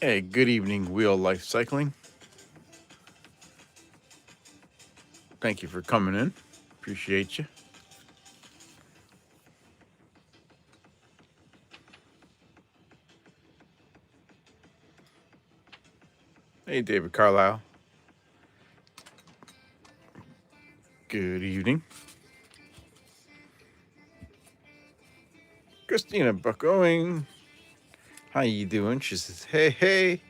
Hey, good evening, Wheel Life Cycling. Thank you for coming in. Appreciate you. Hey, David Carlisle. Good evening. Christina Buckoing. How you doing? She says, hey, hey.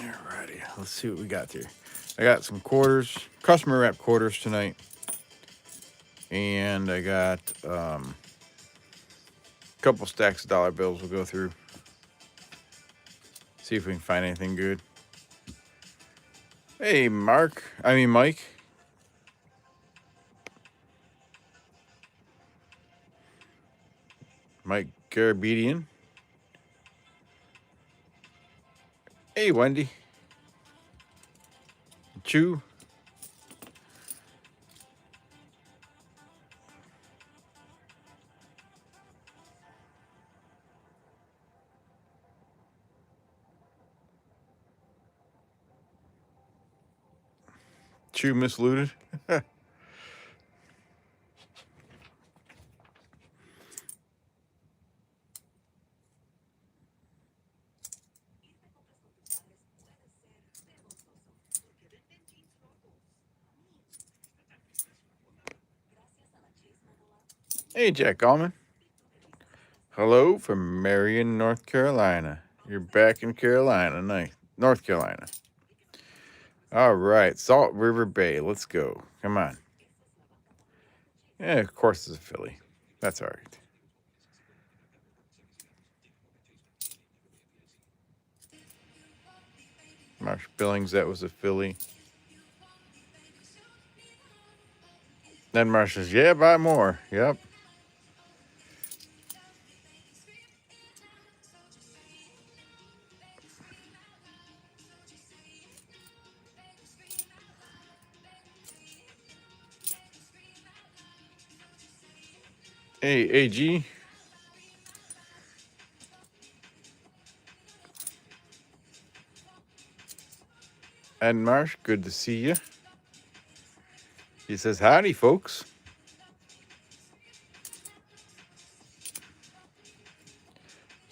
Alrighty, let's see what we got here. I got some quarters, customer rep quarters tonight. And I got a couple stacks of dollar bills we'll go through. See if we can find anything good. Hey, Mike. Mike Garabedian. Hey, Wendy. Chew. Chew mislooted. Hey, Jack Allman. Hello from Marion, North Carolina. You're back in Carolina. Nice. North Carolina. All right. Salt River Bay. Let's go. Come on. Yeah, of course it's a Philly. That's all right. Marsh Billings, that was a Philly. Then Marsh says, yeah, buy more. Yep. Hey, AG. Ed Marsh, good to see you. He says, howdy, folks.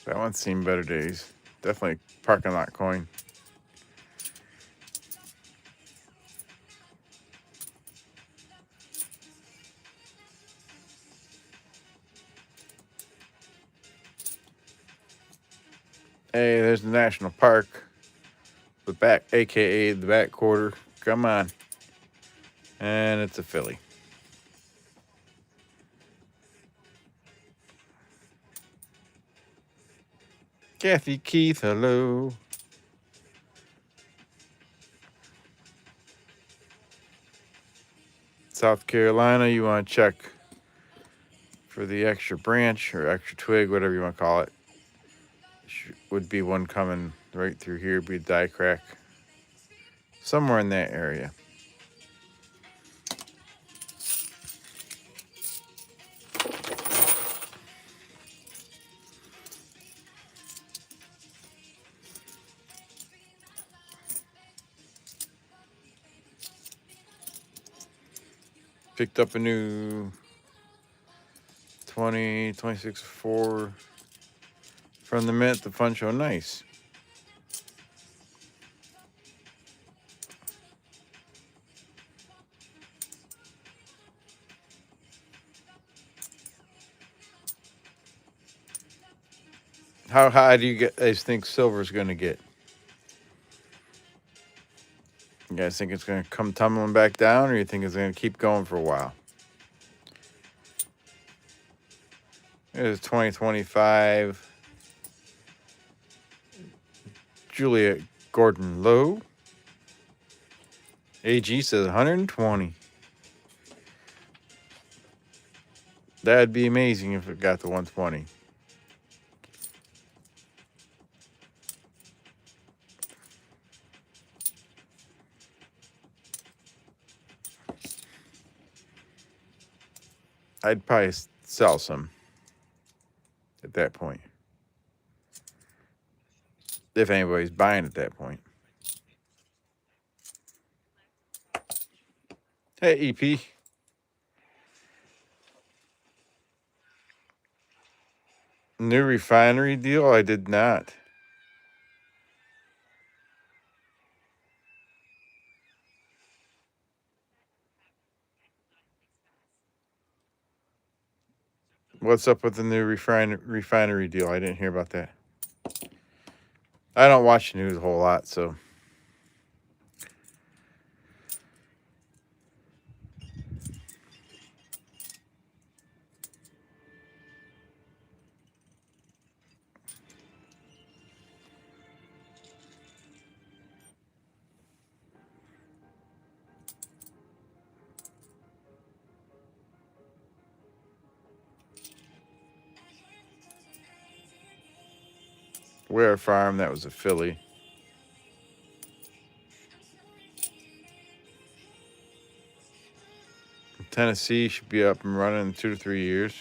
That one's seen better days. Definitely parking lot coin. Hey, there's the national park. The back, aka the back quarter. Come on. And it's a Philly. Kathy Keith, hello. South Carolina, you want to check for the extra branch or extra twig, whatever you want to call it. Would be one coming right through here, be a die crack. Somewhere in that area. Picked up a new 26.4 from the Mint, the Fun Show. Nice. How high do you guys think silver's going to get? You guys think it's going to come tumbling back down, or you think it's going to keep going for a while? It is 2025. Juliet Gordon Lowe. AG says 120. That'd be amazing if it got to 120. I'd probably sell some at that point. If anybody's buying at that point. Hey, EP. New refinery deal? I did not. What's up with the new refinery deal? I didn't hear about that. I don't watch the news a whole lot, so. Ware Farm, that was a filly. Tennessee should be up and running in 2 to 3 years.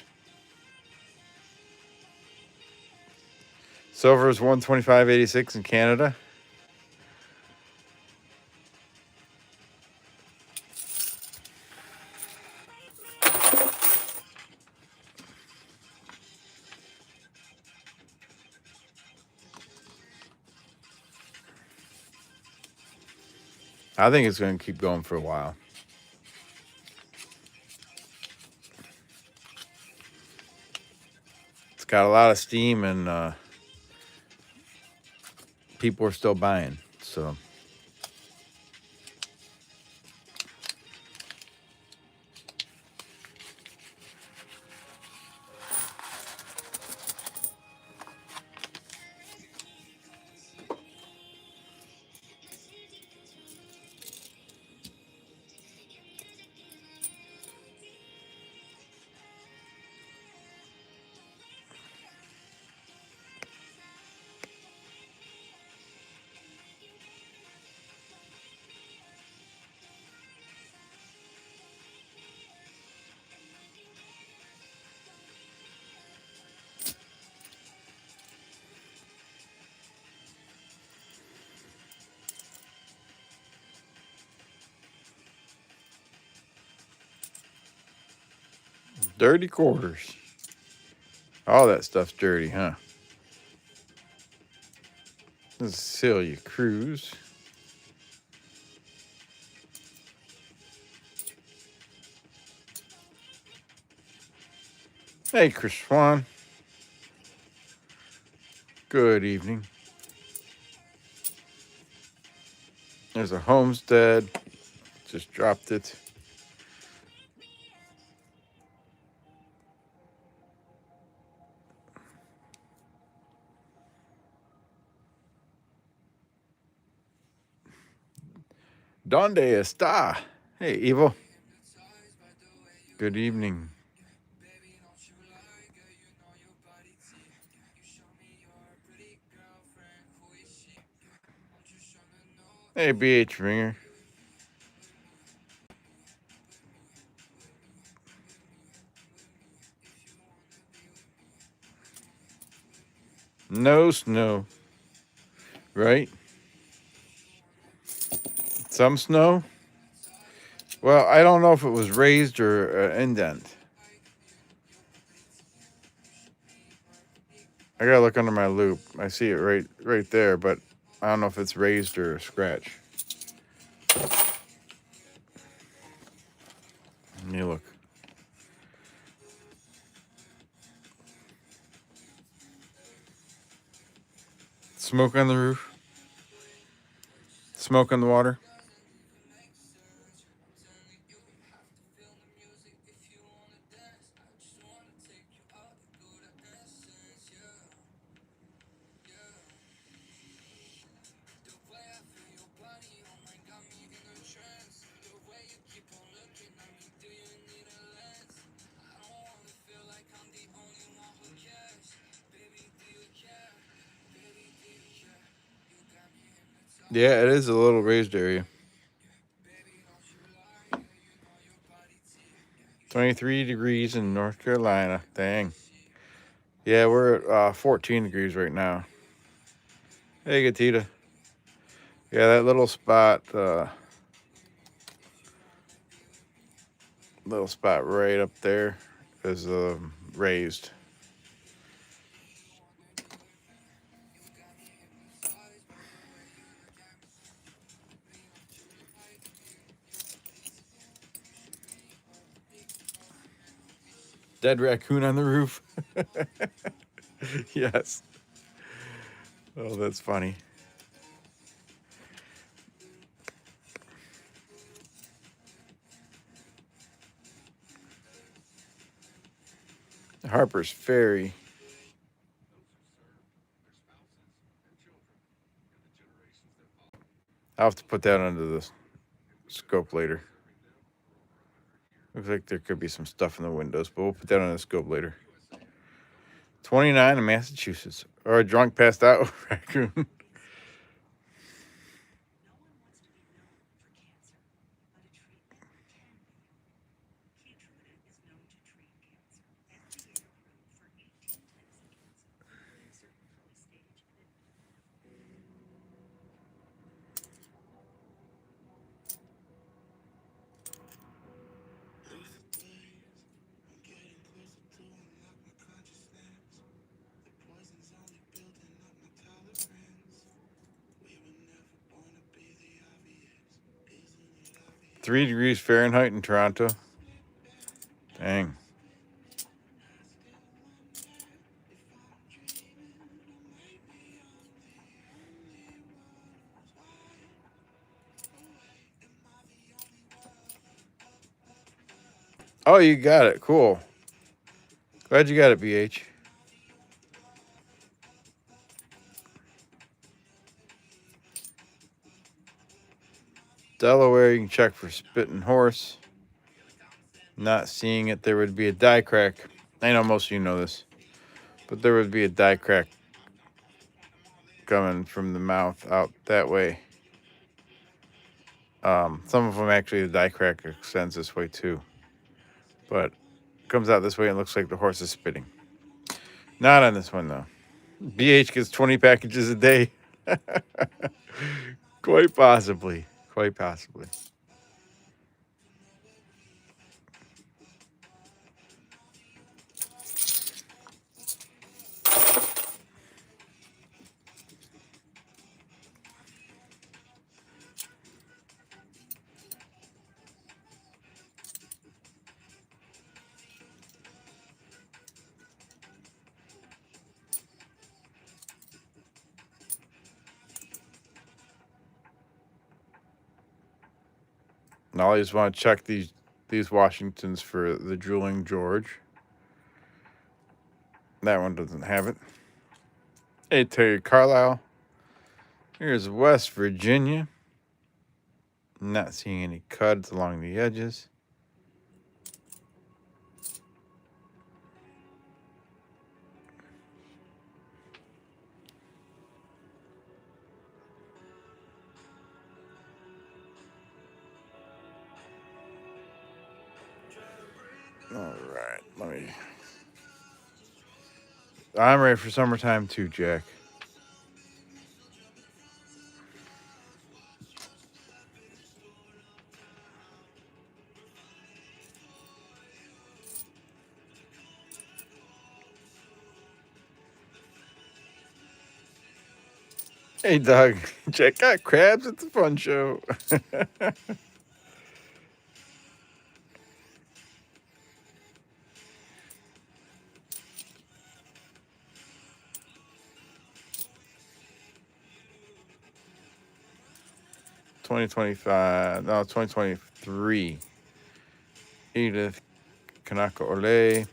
Silver is 125.86 in Canada. I think it's going to keep going for a while. It's got a lot of steam and people are still buying. So dirty quarters. All that stuff's dirty, huh? This is Celia Cruz. Hey, Chris Swan. Good evening. There's a homestead. Just dropped it. Donde está? Hey, Evil. Good evening. Hey, BH Ringer. No snow. Right? Some snow? Well, I don't know if it was raised or indent. I gotta look under my loop. I see it right there, but I don't know if it's raised or scratch. Let me look. Smoke on the roof. Smoke on the water. Yeah, it is a little raised area. 23 degrees in North Carolina. Dang. Yeah, we're at 14 degrees right now. Hey, Gatita. Yeah, that little spot right up there is raised. Dead raccoon on the roof. Yes. Oh, that's funny. Harper's Ferry. I'll have to put that under the scope later. Looks like there could be some stuff in the windows, but we'll put that on the scope later. 29 in Massachusetts. Or a drunk passed out raccoon. Three degrees Fahrenheit in Toronto. Dang. Oh, you got it. Cool. Glad you got it, BH. Delaware, you can check for spitting horse. Not seeing it, there would be a die crack. I know most of you know this, but there would be a die crack coming from the mouth out that way. Some of them actually, the die crack extends this way too, but it comes out this way and looks like the horse is spitting. Not on this one though. BH gets 20 packages a day. Quite possibly. Quite possibly. Now I just want to check these Washingtons for the drooling George. That one doesn't have it. Hey, Terry Carlisle. Here's West Virginia. Not seeing any cuds along the edges. All right, I'm ready for summertime too, Jack. Hey, Doug. Check out crabs at the fun show. 2025, no, 2023. Edith Kanaka Ole.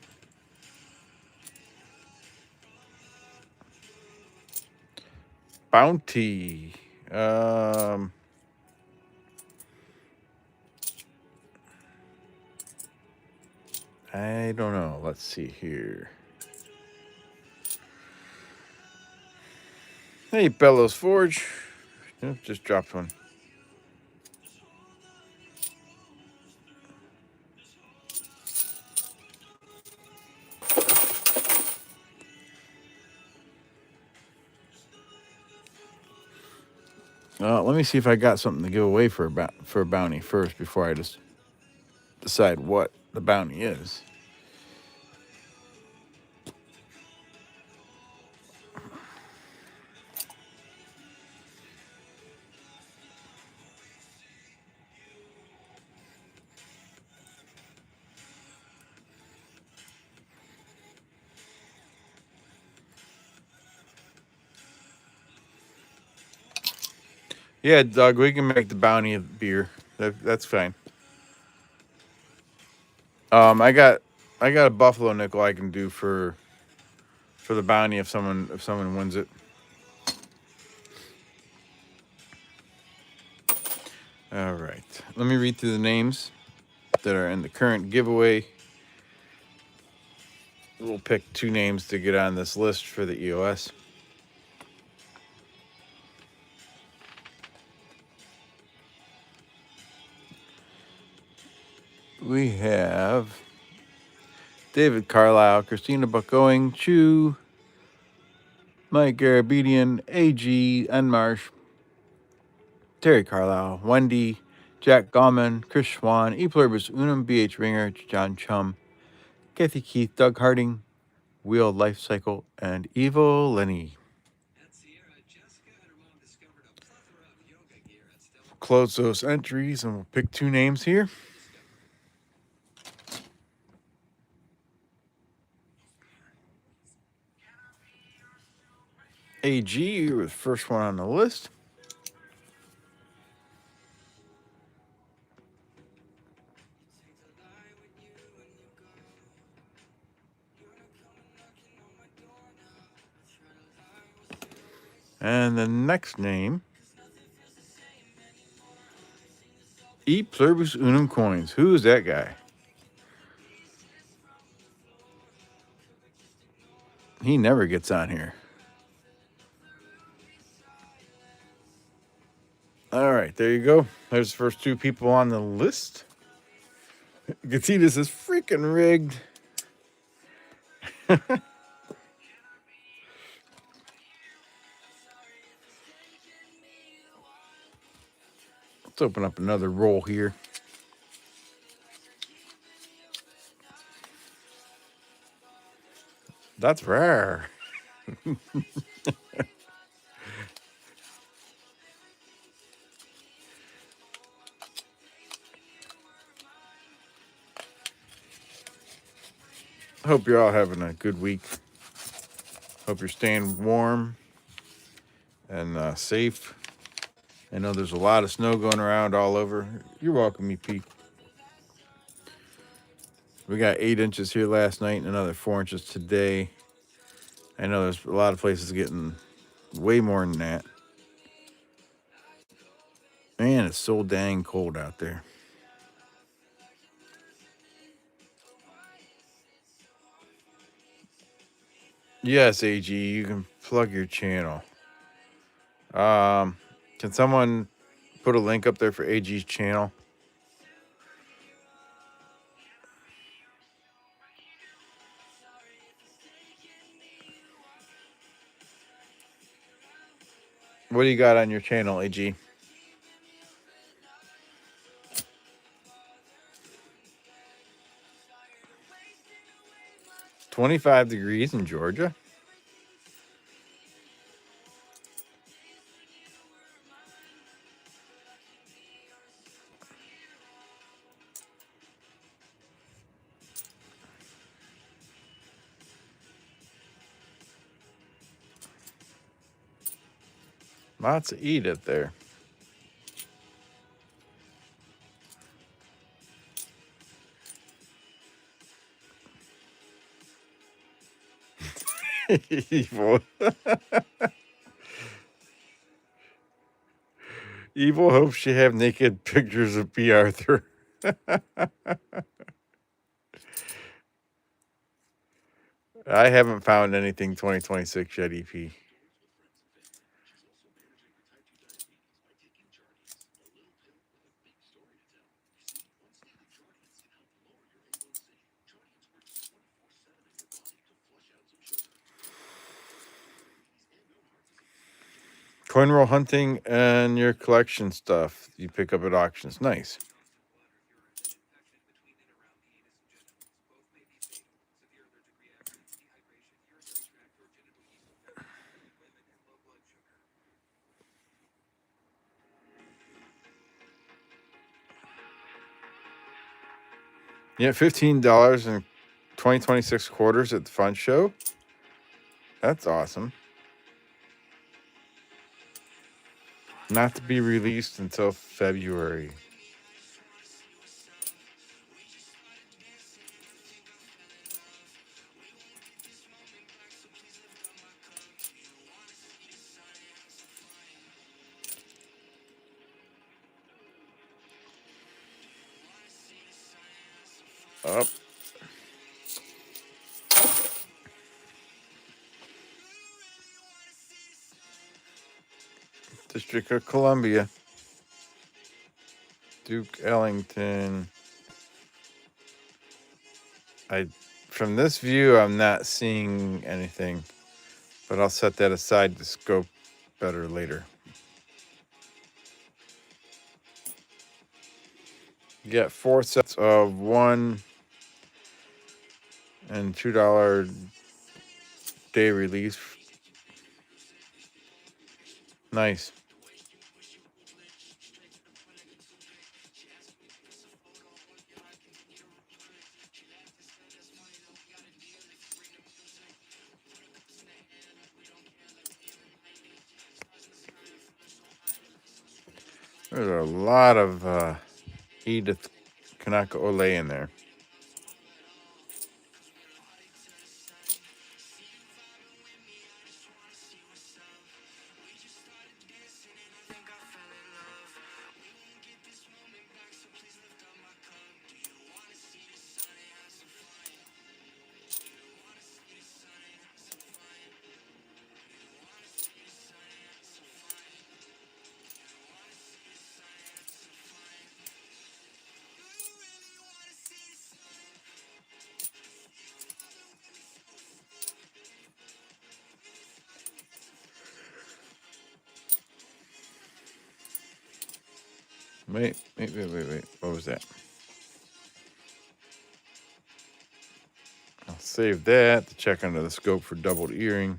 Bounty. I don't know. Let's see here. Hey, Bellows Forge. Yep, just dropped one. Let me see if I got something to give away for a bounty first before I just decide what the bounty is. Yeah, Doug, we can make the bounty of beer. That's fine. I got a buffalo nickel I can do for the bounty if someone wins it. All right. Let me read through the names that are in the current giveaway. We'll pick 2 names to get on this list for the EOS. We have David Carlisle, Christina Buckoing, Chu, Mike Garabedian, AG, Enmarsh, Terry Carlisle, Wendy, Jack Gallman, Chris Schwan, E Pluribus Unum, BH Ringer, John Chum, Kathy Keith, Doug Harding, Wheel Life Cycle, and Evil Lenny. We'll close those entries and we'll pick 2 names here. AG, you were the first one on the list. And the next name, E Pluribus Unum Coins. Who is that guy? He never gets on here. All right, there you go. There's the first 2 people on the list. Gatitas is freaking rigged. Let's open up another roll here. That's rare. I hope you're all having a good week. Hope you're staying warm and safe. I know there's a lot of snow going around all over. You're welcome, EP. We got 8 inches here last night and another 4 inches today. I know there's a lot of places getting way more than that. Man, it's so dang cold out there. Yes, AG, you can plug your channel. Can someone put a link up there for AG's channel? What do you got on your channel, AG? 25 degrees in Georgia? Lots to eat up there. Evil. Evil hopes she have naked pictures of B. Arthur. I haven't found anything 2026 yet, EP. Coin roll hunting and your collection stuff you pick up at auctions. Nice. Yeah, $15 in 2026 quarters at the fun show. That's awesome. Not to be released until February. Up. District of Columbia. Duke Ellington. From this view, I'm not seeing anything, but I'll set that aside to scope better later. You get 4 sets of $1 and $2 day release. Nice. There's a lot of Edith Kanaka Ole in there. Wait. What was that? I'll save that to check under the scope for doubled earring.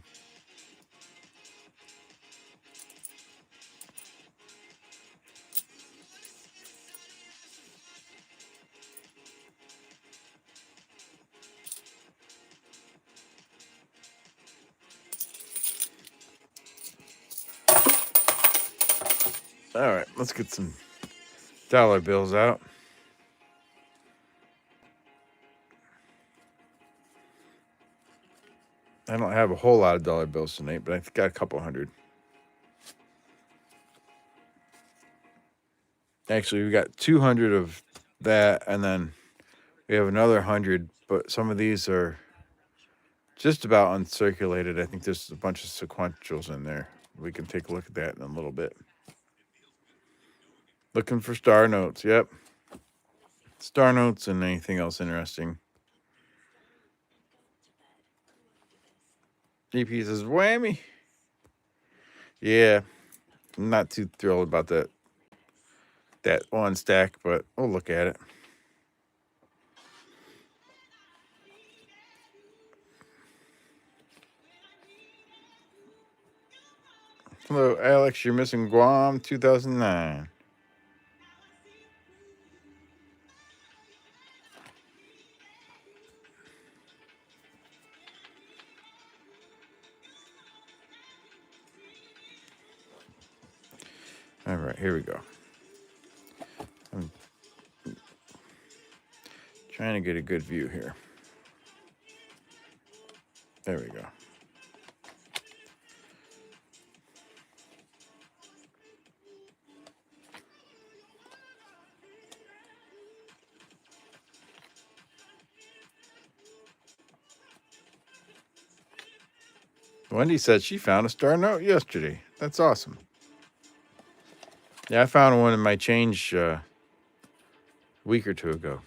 All right, let's get some dollar bills out. I don't have a whole lot of dollar bills tonight, but I've got a couple hundred. Actually, we got 200 of that, and then we have another 100, but some of these are just about uncirculated. I think there's a bunch of sequentials in there. We can take a look at that in a little bit. Looking for star notes. Yep. Star notes and anything else interesting. GP says, whammy. Yeah. I'm not too thrilled about that one stack, but we'll look at it. Hello, Alex. You're missing Guam 2009. All right, here we go. I'm trying to get a good view here. There we go. Wendy said she found a star note yesterday. That's awesome. Yeah, I found one in my change a week or two ago.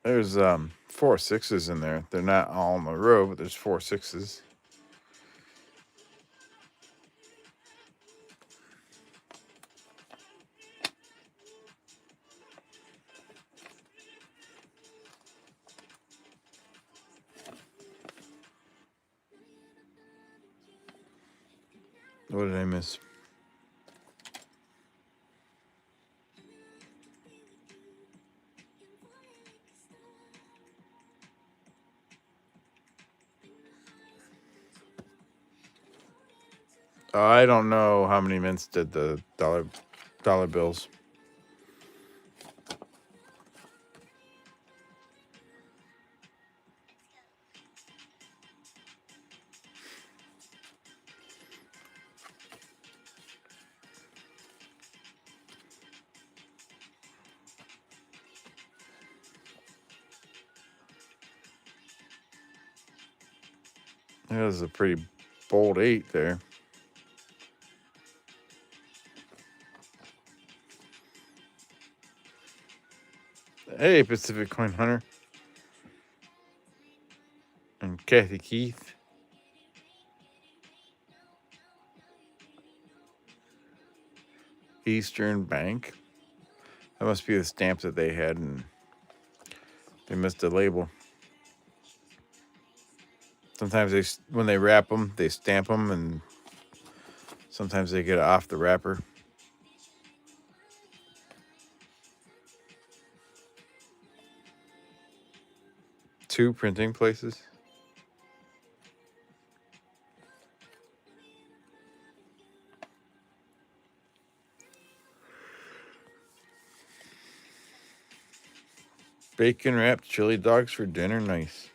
There's 4 6s in there. They're not all in a row, but there's 4 6s. What did I miss? I don't know how many mints did the dollar bills. That was a pretty bold 8 there. Hey, Pacific Coin Hunter. And Kathy Keith. Eastern Bank. That must be the stamp that they had, and they missed the label. Sometimes when they wrap them, they stamp them, and sometimes they get it off the wrapper. Two printing places. Bacon wrapped chili dogs for dinner. Nice.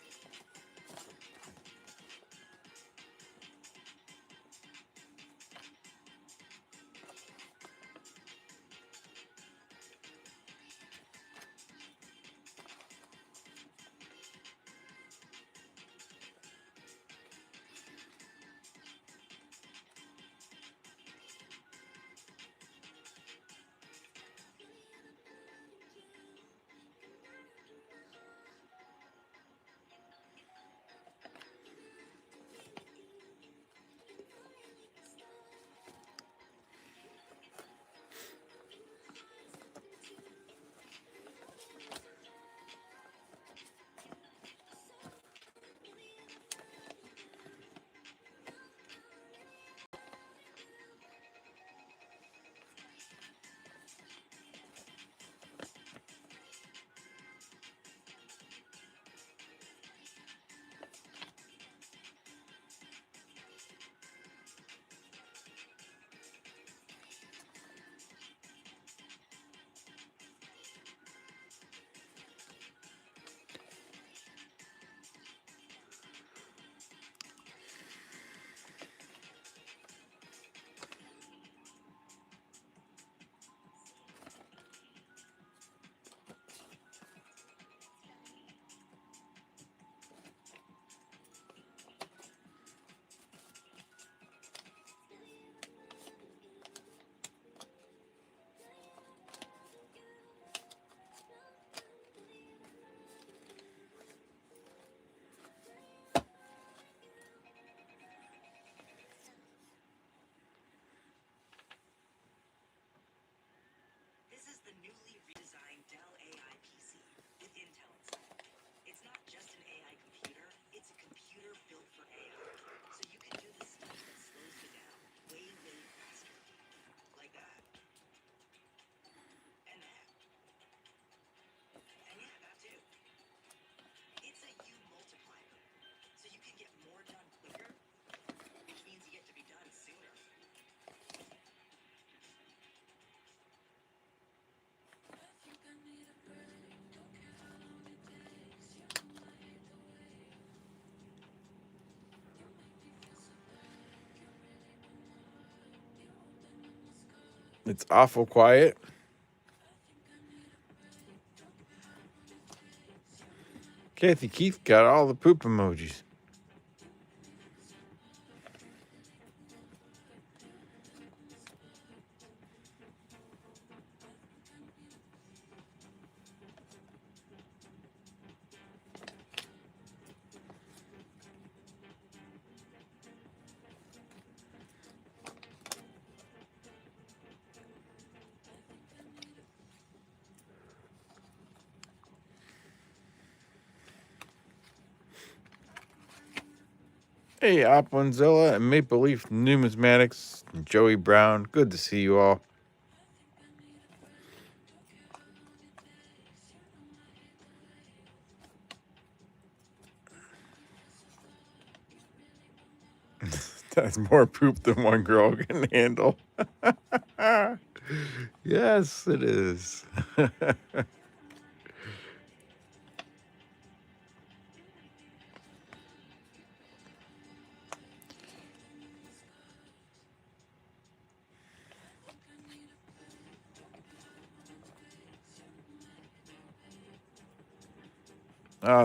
It's awful quiet. Kathy Keith got all the poop emojis. Hey, Opwanzilla and Maple Leaf Numismatics, and Joey Brown. Good to see you all. That's more poop than one girl can handle. Yes, it is.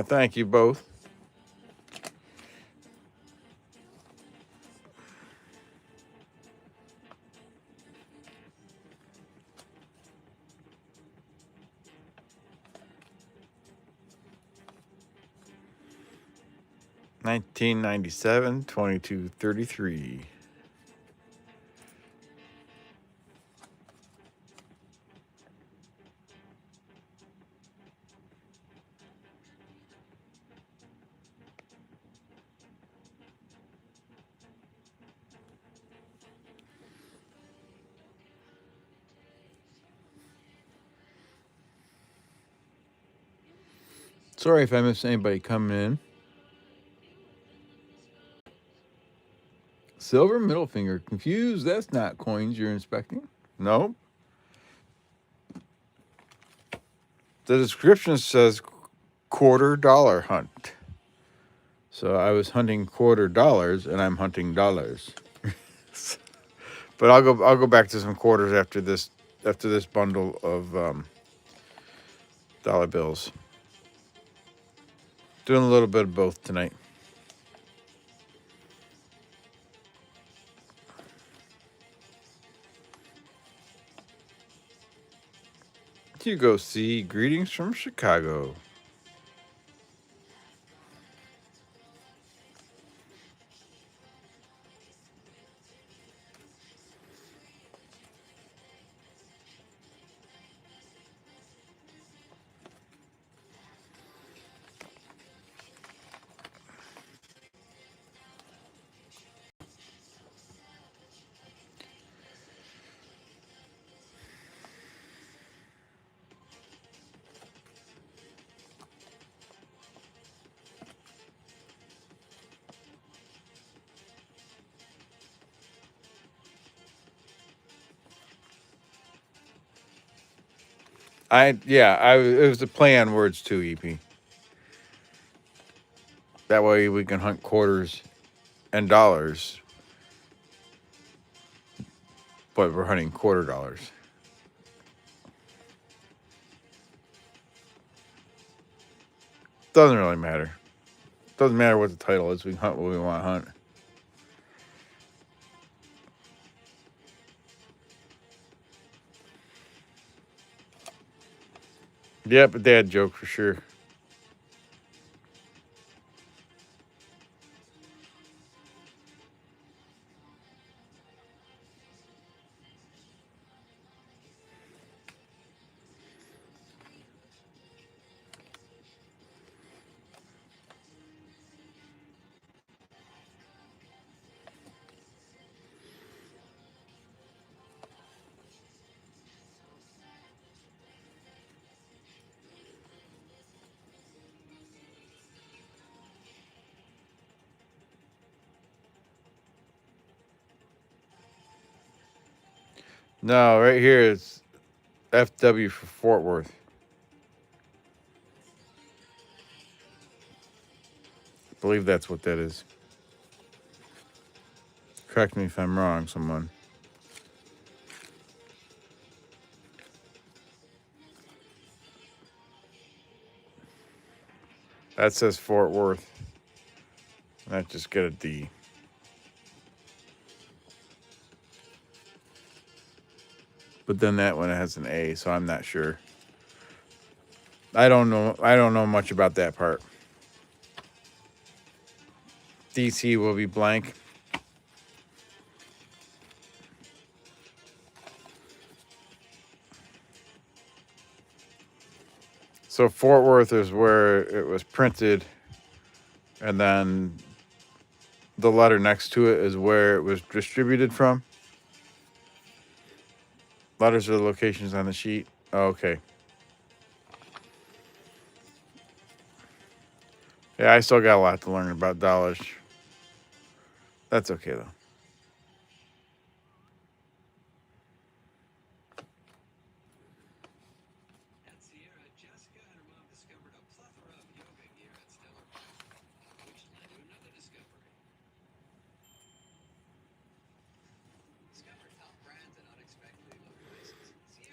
Thank you both. $19.97, $22.33. Sorry if I missed anybody coming in. Silver middle finger. Confused? That's not coins you're inspecting. No. The description says $quarter hunt. So I was hunting $quarter and I'm hunting dollars. But I'll go back to some quarters after this bundle of dollar bills. Doing a little bit of both tonight. Hugo C. Greetings from Chicago. It was a play on words too, EP. That way we can hunt quarters and dollars, but we're hunting quarter dollars. Doesn't really matter. Doesn't matter what the title is. We can hunt what we want to hunt. Yep, a dad joke for sure. No, right here is FW for Fort Worth. I believe that's what that is. Correct me if I'm wrong, someone. That says Fort Worth. I just get a D. But then that one has an A, so I'm not sure. I don't know much about that part. DC will be blank. So Fort Worth is where it was printed, and then the letter next to it is where it was distributed from. Letters are the locations on the sheet. Oh, okay. Yeah, I still got a lot to learn about dollars. That's okay though.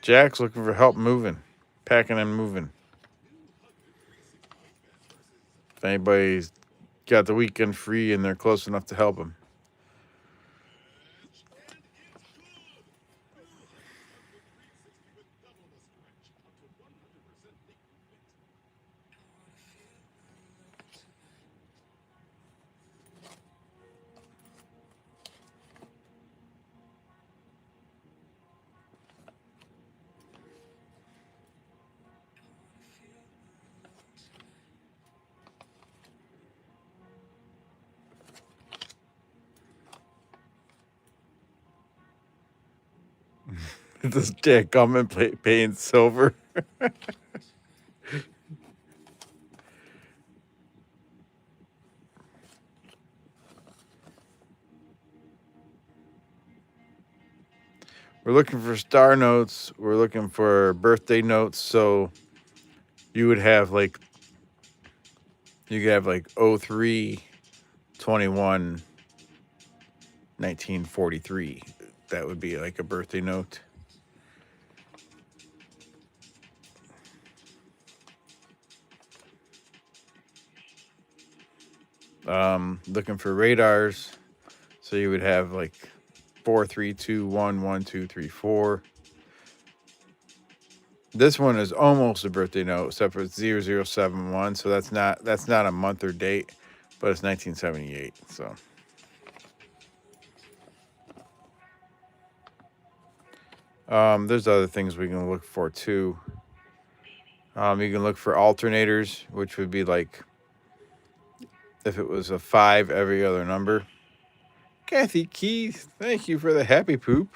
Jack's looking for help moving, packing and moving. If anybody's got the weekend free and they're close enough to help him. This Jack Gumman paying silver. We're looking for star notes. We're looking for birthday notes. So you would have like, you could have like 03, 21, 1943. That would be like a birthday note. Looking for radars. So you would have like 4, 3, 2, 1, 1, 2, 3, 4. This one is almost a birthday note, except for it's 0071. So that's not a month or date, but it's 1978. So there's other things we can look for too. You can look for alternators, which would be like if it was a 5 every other number. Kathy Keith, thank you for the happy poop.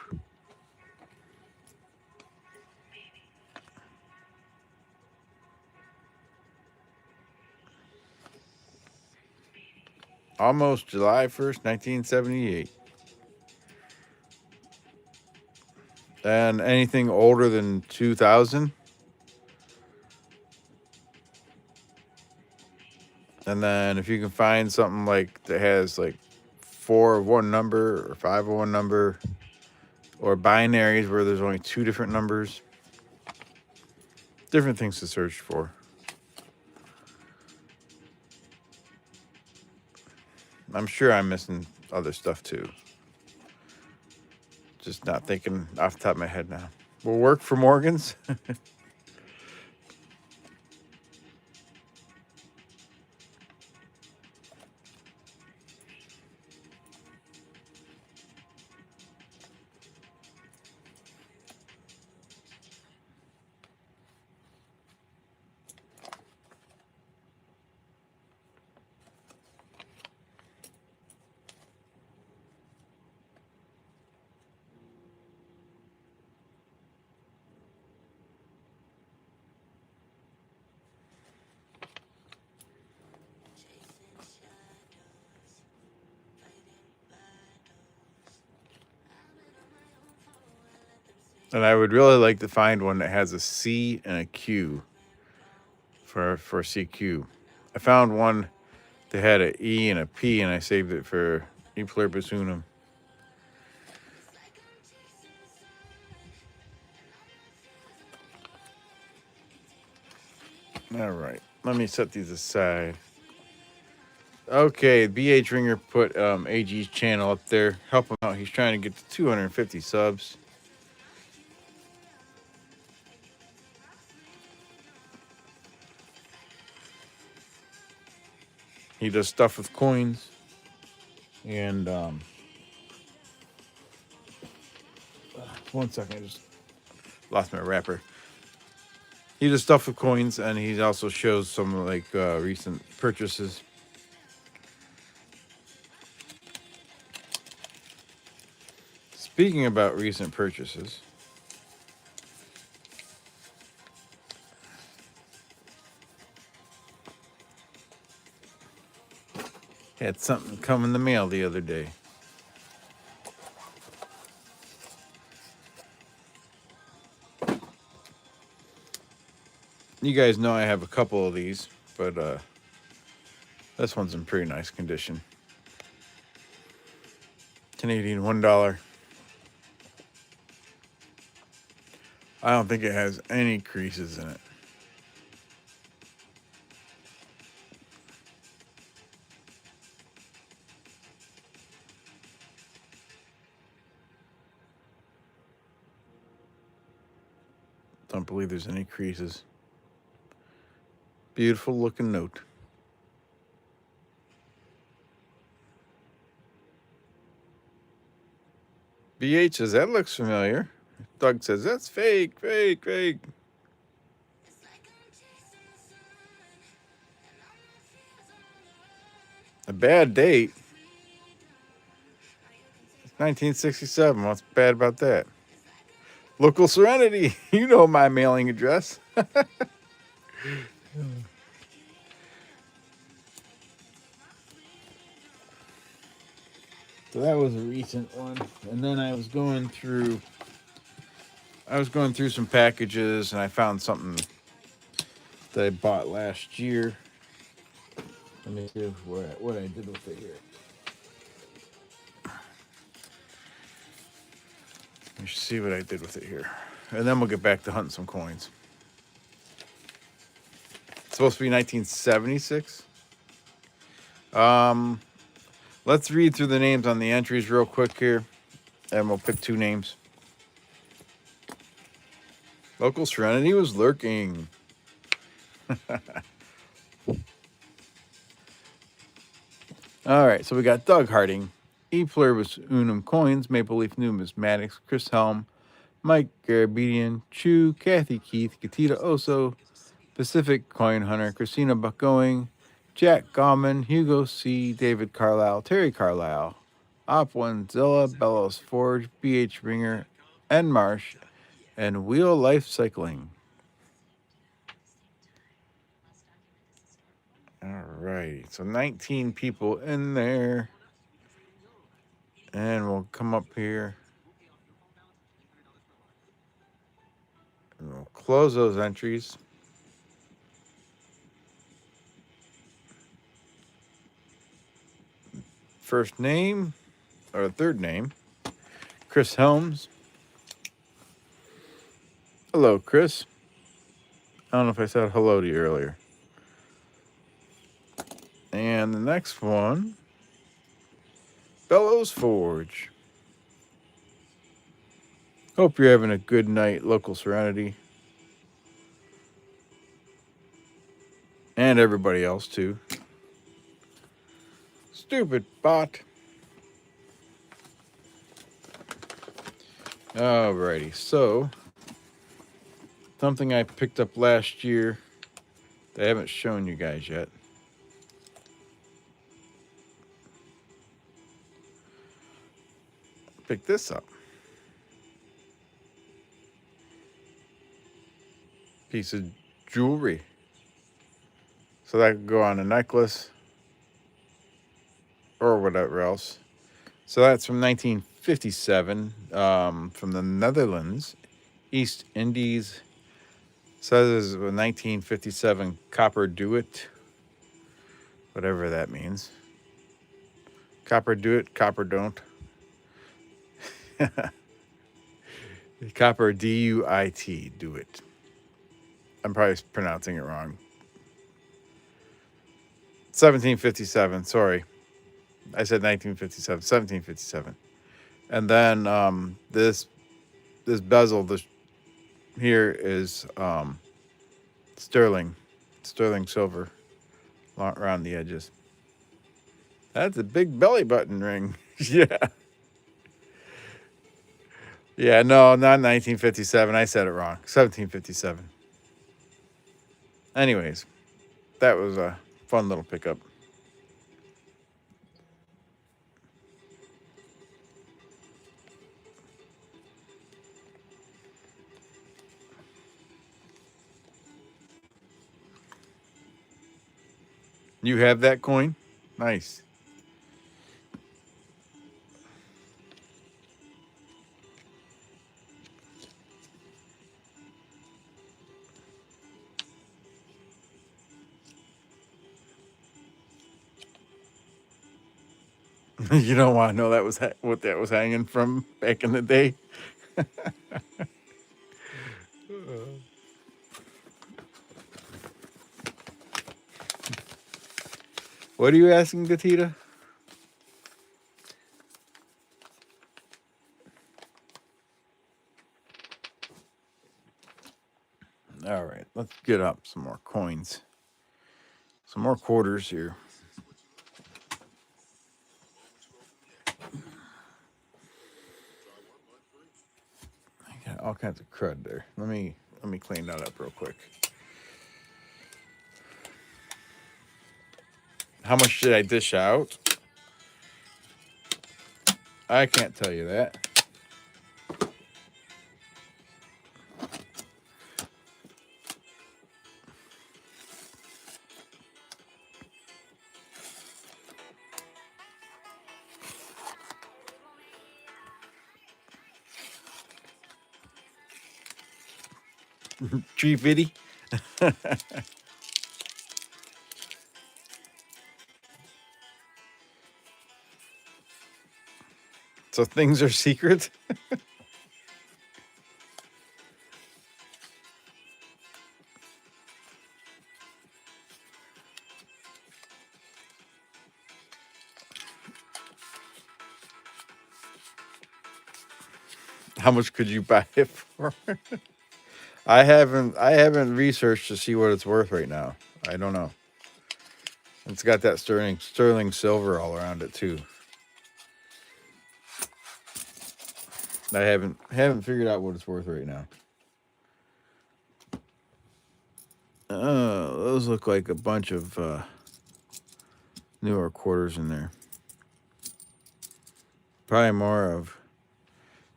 Almost July 1st, 1978. And anything older than 2000. And then if you can find something like that has like 4 of one number or 5 of one number, or binaries where there's only 2 different numbers, different things to search for. I'm sure I'm missing other stuff too. Just not thinking off the top of my head now. Will work for Morgan's. And I would really like to find one that has a C and a Q for CQ. I found one that had an E and a P, and I saved it for E pluribus unum. All right, let me set these aside. Okay, BH Ringer put AG's channel up there. Help him out. He's trying to get to 250 subs. He does stuff with coins. And 1 second, I just lost my wrapper. He does stuff with coins, and he also shows some like recent purchases. Speaking about recent purchases, had something come in the mail the other day. You guys know I have a couple of these, but this one's in pretty nice condition. Canadian $1. I don't think it has any creases in it. Don't believe there's any creases. Beautiful looking note. BH says, that looks familiar. Doug says, that's fake, fake, fake. A bad date. 1967. What's bad about that? Local Serenity. You know my mailing address. So that was a recent one. And then I was going through some packages and I found something that I bought last year. Let me see what I did with it here. You should see what I did with it here. And then we'll get back to hunting some coins. It's supposed to be 1976. Let's read through the names on the entries real quick here. And we'll pick 2 names. Local Serenity was lurking. All right, so we got Doug Harding, E Pluribus Unum Coins, Maple Leaf Numismatics, Chris Helm, Mike Garabedian, Chu, Kathy Keith, Katita Oso, Pacific Coin Hunter, Christina Buckgoing, Jack Gauman, Hugo C., David Carlisle, Terry Carlisle, Op1 Zilla, Bellows Forge, BH Ringer, N Marsh, and Wheel Life Cycling. All right, so 19 people in there. And we'll come up here. And we'll close those entries. First name, or third name, Chris Helms. Hello, Chris. I don't know if I said hello to you earlier. And the next one, Bellows Forge. Hope you're having a good night, Local Serenity. And everybody else, too. Stupid bot. Alrighty, so something I picked up last year that I haven't shown you guys yet. Pick this up. Piece of jewelry. So that could go on a necklace or whatever else. So that's from 1957, from the Netherlands, East Indies. Says a 1957 copper do-it, whatever that means. Copper do-it, copper don't. Copper D-U-I-T, do-it. I'm probably pronouncing it wrong. 1757, sorry. I said 1957, 1757. And then this bezel here is sterling silver around the edges. That's a big belly button ring. Yeah. Yeah, no, not 1957. I said it wrong. 1757. Anyways, that was a fun little pickup. You have that coin? Nice. You don't want to know that was what that was hanging from back in the day. What are you asking, Gatita? All right, let's get up some more coins, some more quarters here. I got all kinds of crud there. Let me clean that up real quick. How much did I dish out? I can't tell you that. Tree Fitty. So things are secret. How much could you buy it for? I haven't researched to see what it's worth right now. I don't know. It's got that sterling silver all around it too. I haven't figured out what it's worth right now. Those look like a bunch of newer quarters in there. Probably more of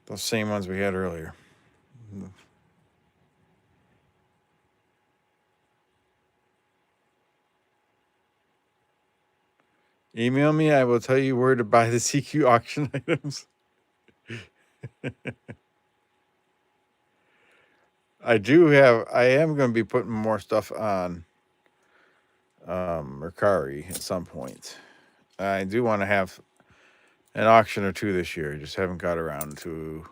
those same ones we had earlier. Email me. I will tell you where to buy the CQ auction items. I am going to be putting more stuff on Mercari at some point. I do want to have an auction or two this year. I just haven't got around to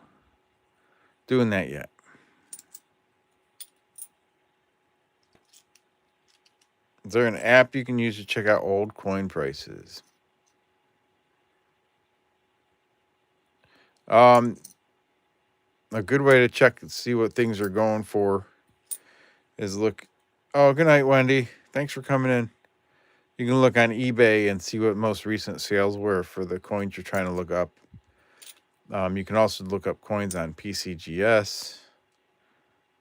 doing that yet. Is there an app you can use to check out old coin prices? A good way to check and see what things are going for is look. Oh, good night, Wendy. Thanks for coming in. You can look on eBay and see what most recent sales were for the coins you're trying to look up. You can also look up coins on PCGS.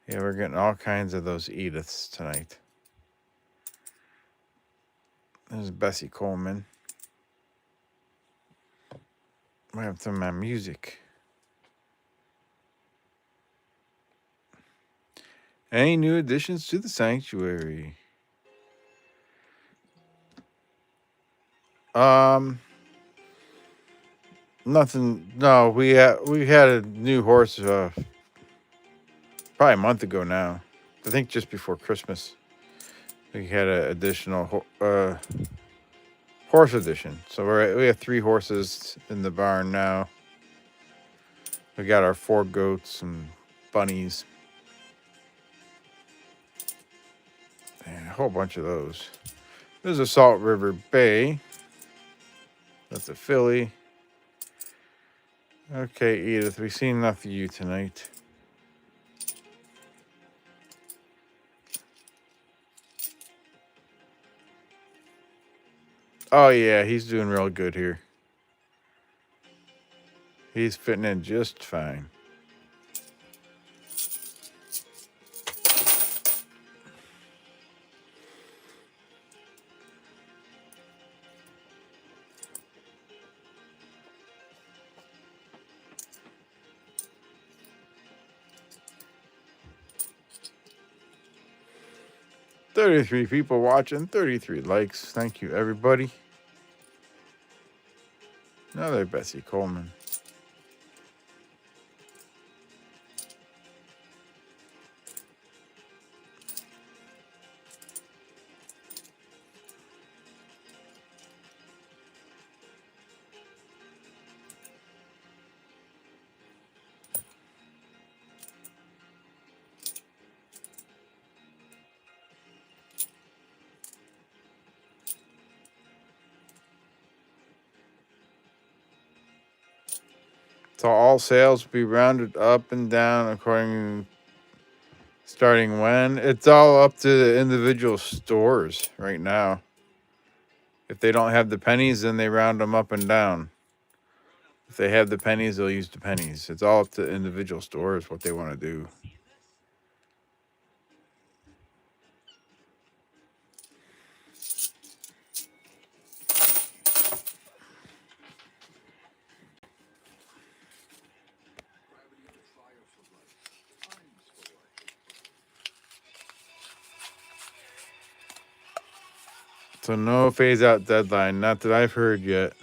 Yeah, we're getting all kinds of those Ediths tonight. There's Bessie Coleman. I have some of my music. Any new additions to the sanctuary? Nothing. No, we had a new horse probably a month ago now. I think just before Christmas. We had an additional horse addition. So we have 3 horses in the barn now. We got our 4 goats and bunnies. And a whole bunch of those. There's a Salt River Bay. That's a filly. Okay, Edith, we've seen enough of you tonight. Oh, yeah, he's doing real good here. He's fitting in just fine. 33 people watching, 33 likes. Thank you, everybody. Another Bessie Coleman. So all sales will be rounded up and down according starting when. It's all up to the individual stores right now. If they don't have the pennies, then they round them up and down. If they have the pennies, they'll use the pennies. It's all up to individual stores what they want to do. So no phase out deadline, not that I've heard yet.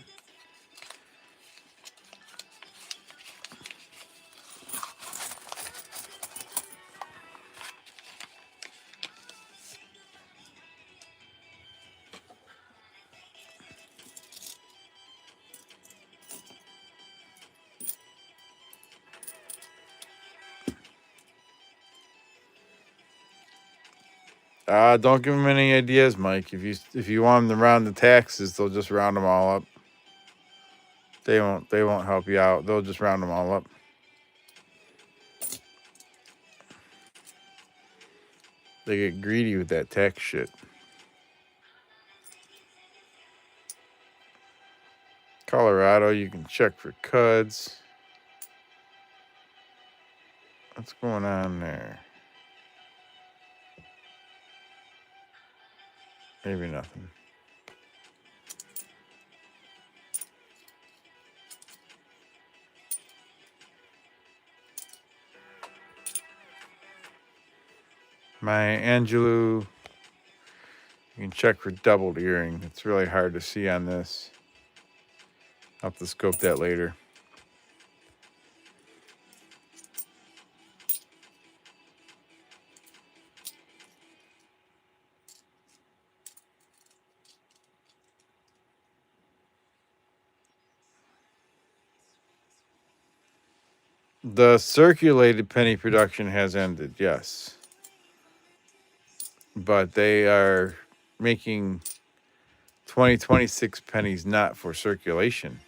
Don't give them any ideas, Mike. If you want them to round the taxes, they'll just round them all up. They won't help you out. They'll just round them all up. They get greedy with that tax shit. Colorado, you can check for CUDs. What's going on there? Maybe nothing. My Angelou, you can check for doubled earring. It's really hard to see on this. I'll have to scope that later. The circulated penny production has ended, yes. But they are making 2026 pennies not for circulation.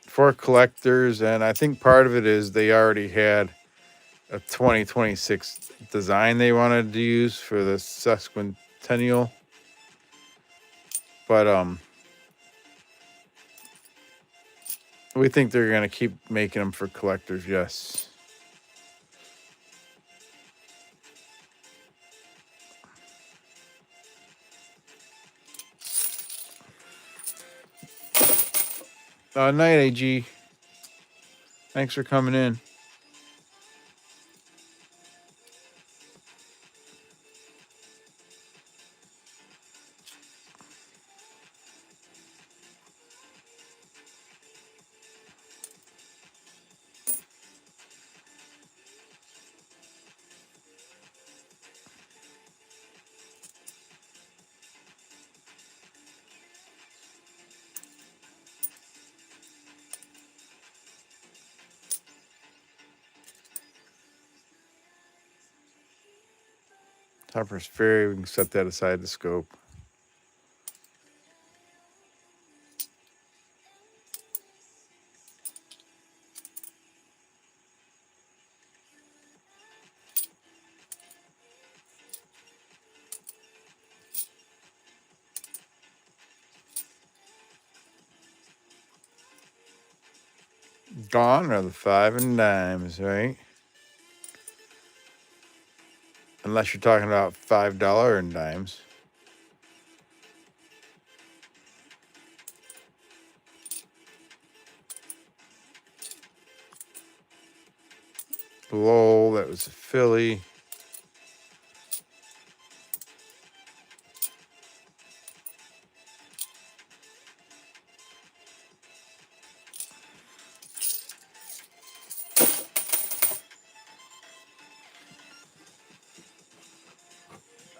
For collectors, and I think part of it is they already had a 2026 design they wanted to use for the sesquicentennial. But we think they're going to keep making them for collectors, yes. Night, AG. Thanks for coming in. Topper's Ferry, we can set that aside to scope. Gone are the 5 and dimes, right? Unless you're talking about $5 and dimes. Lowell, that was a Philly.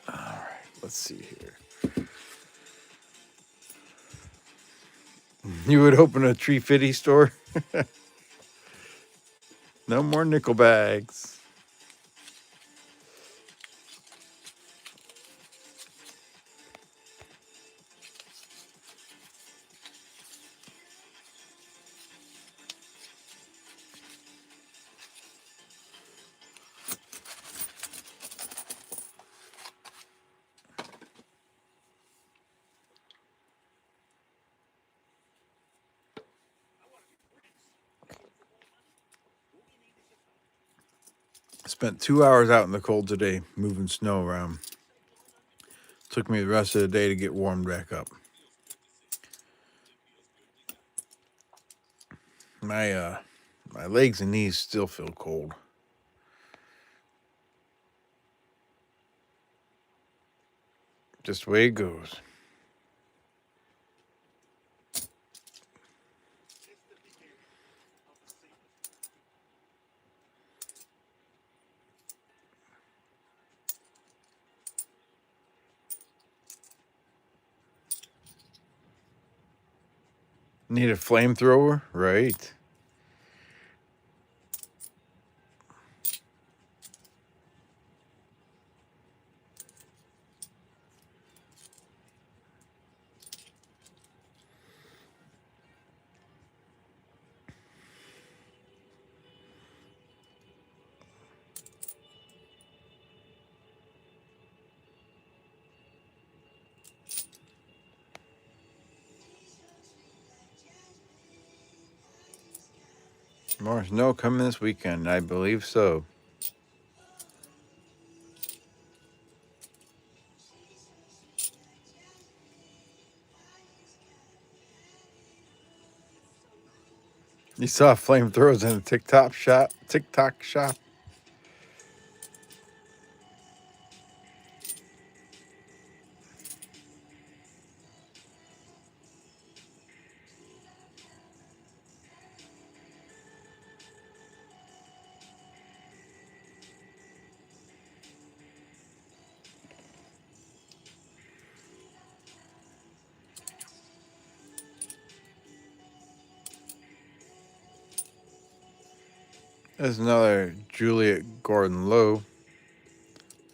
All right, let's see here. You would open a Tree Fitty store? No more nickel bags. Spent 2 hours out in the cold today moving snow around. Took me the rest of the day to get warmed back up. My legs and knees still feel cold. Just the way it goes. Need a flamethrower? Right. More snow coming this weekend, I believe so. You saw flamethrowers in a TikTok shop. TikTok shop. There's another Juliet Gordon Low.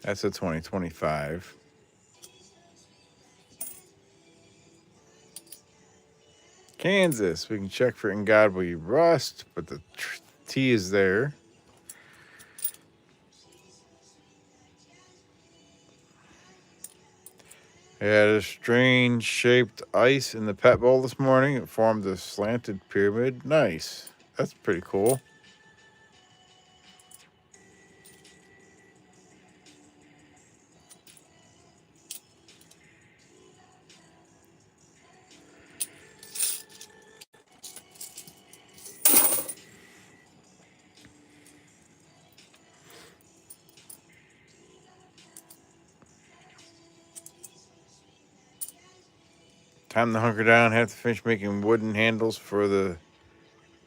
That's a 2025. Kansas. We can check for In God We Rust, but the T is there. I had a strange shaped ice in the pet bowl this morning. It formed a slanted pyramid. Nice. That's pretty cool. Time to hunker down. Have to finish making wooden handles for the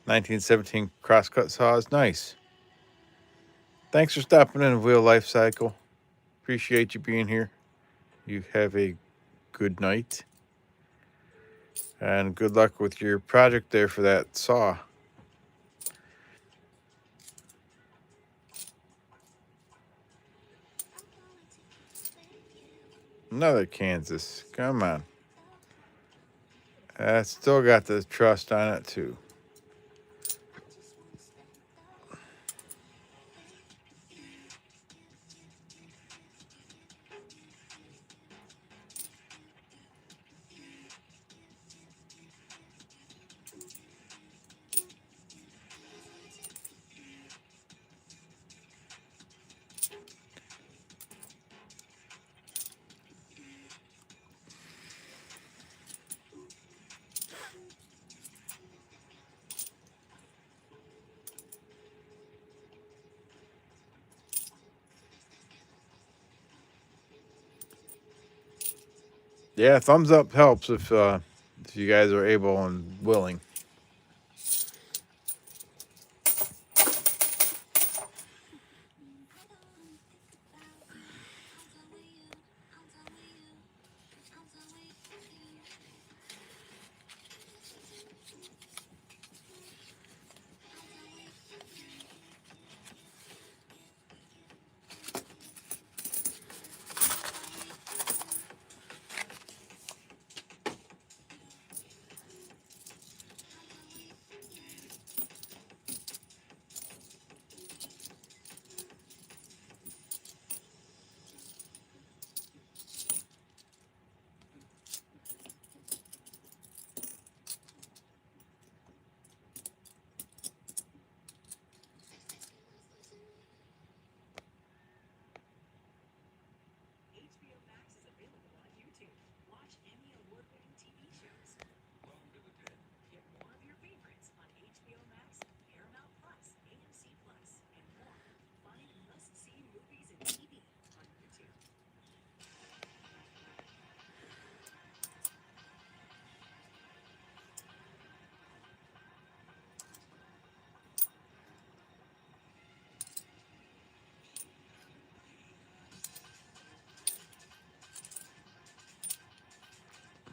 1917 crosscut saws. Nice. Thanks for stopping in, Wheel Life Cycle. Appreciate you being here. You have a good night. And good luck with your project there for that saw. Another Kansas. Come on. I still got the trust on it, too. Yeah, thumbs up helps if you guys are able and willing.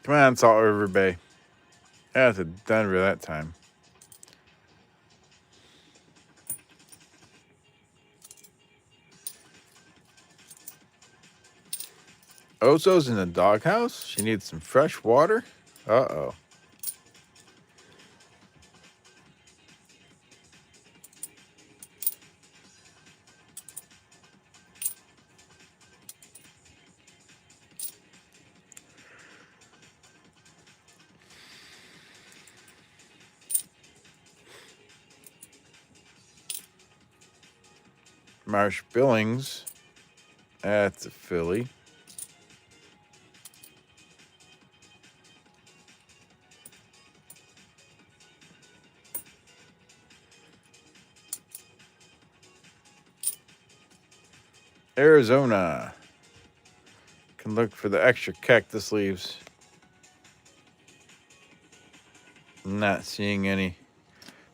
Come on, Salt River Bay. That's a Denver that time. Oso's in the doghouse. She needs some fresh water. Uh-oh. Marsh Billings. That's a filly. Arizona. Can look for the extra cactus leaves. Not seeing any.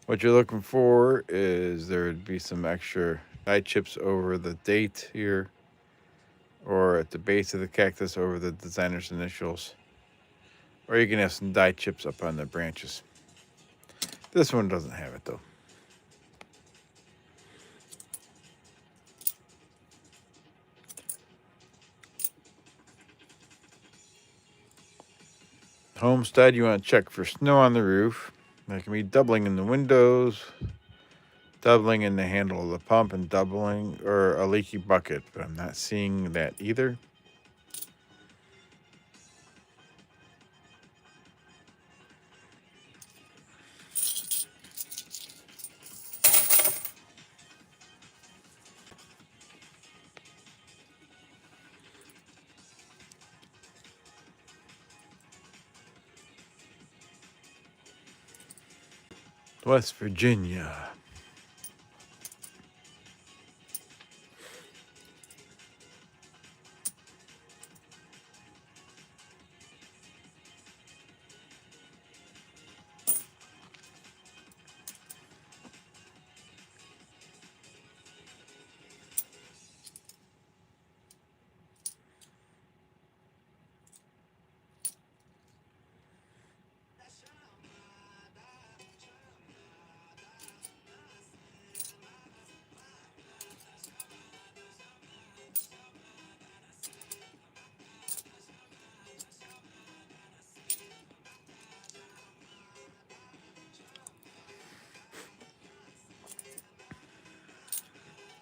What you're looking for is there would be some extra dye chips over the date here, or at the base of the cactus over the designer's initials. Or you can have some dye chips up on the branches. This one doesn't have it though. Homestead, you want to check for snow on the roof. That can be doubling in the windows, doubling in the handle of the pump, and doubling or a leaky bucket, but I'm not seeing that either. West Virginia.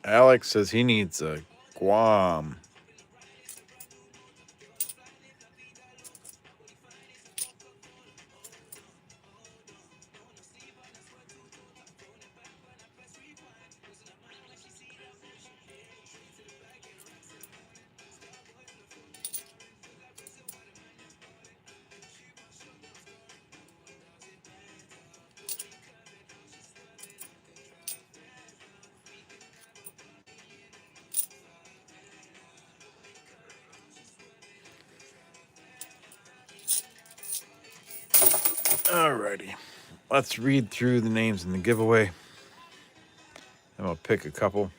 Alex says he needs a Guam. righty. Let's read through the names in the giveaway. And we'll pick a couple.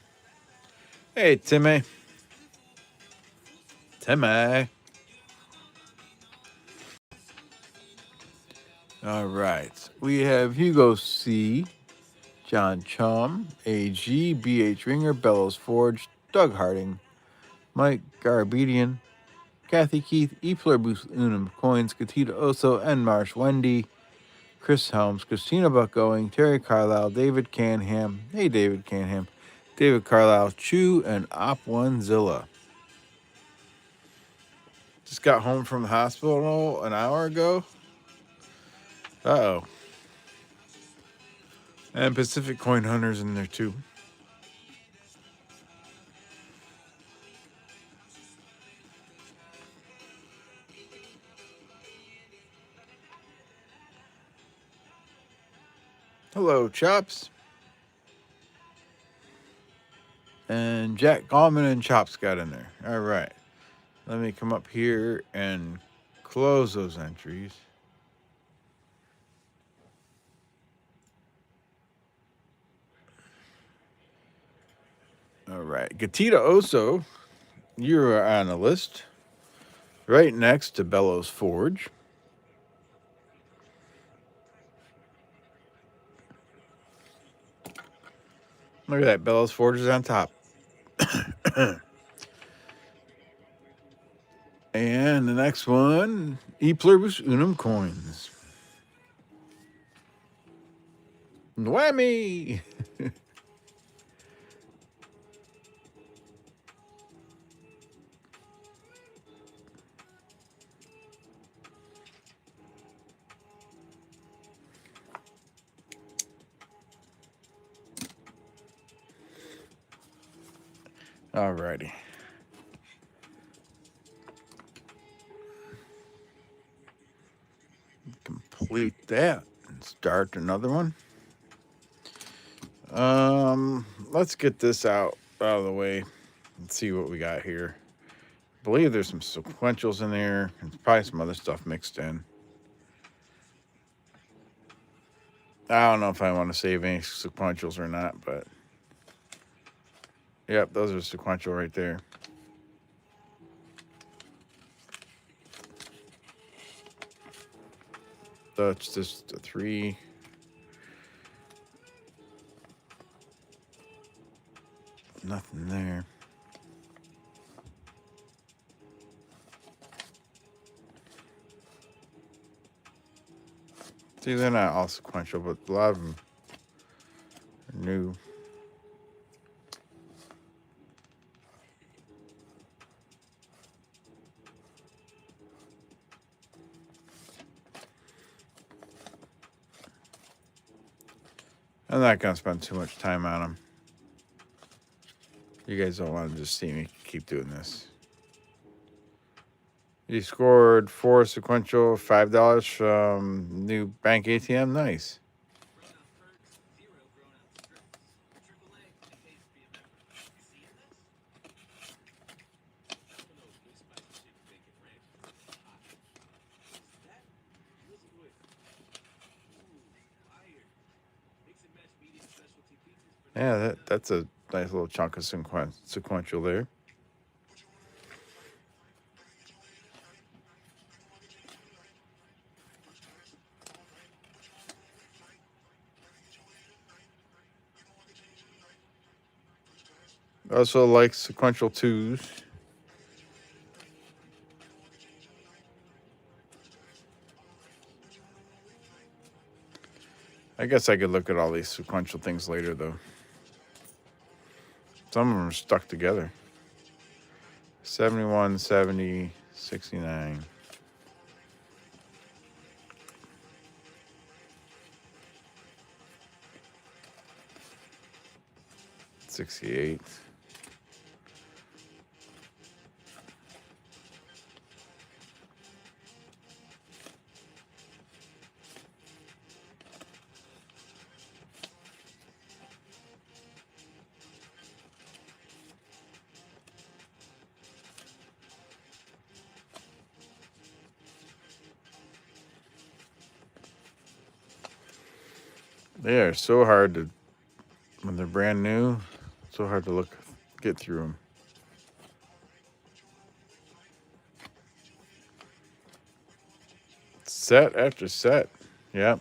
Hey, Timmy. Timmy. All right. We have Hugo C., John Chum, AG, BH Ringer, Bellows Forge, Doug Harding, Mike Garbedian, Kathy Keith, E. Pluribus Unum Coins, Katita Oso, and Marsh Wendy, Chris Helms, Christina Buckgoing, Terry Carlisle, David Canham, hey David Canham, David Carlisle, Chew, and Op1Zilla. Just got home from the hospital an hour ago. Uh-oh. And Pacific Coin Hunters in there too. Hello, Chops. And Jack Gallman and Chops got in there. All right. Let me come up here and close those entries. All right. Gatita Oso, you are on the list. Right next to Bellows Forge. Look at that. Bellows Forge is on top. And the next one, E Pluribus Unum Coins. Whammy! Alrighty. Complete that and start another one. Let's get this out of the way and see what we got here. I believe there's some sequentials in there and probably some other stuff mixed in. I don't know if I want to save any sequentials or not, but yep, those are sequential right there. So it's just a 3. Nothing there. See, they're not all sequential, but a lot of them are new. I'm not going to spend too much time on them. You guys don't want to just see me keep doing this. You scored 4 sequential, $5 from new bank ATM. Nice. Yeah, that's a nice little chunk of sequential there. I also like sequential 2s. I guess I could look at all these sequential things later, though. Some of them are stuck together. 71, 70, 69. 68. They are so hard to, when they're brand new, so hard to get through them. Set after set. Yep.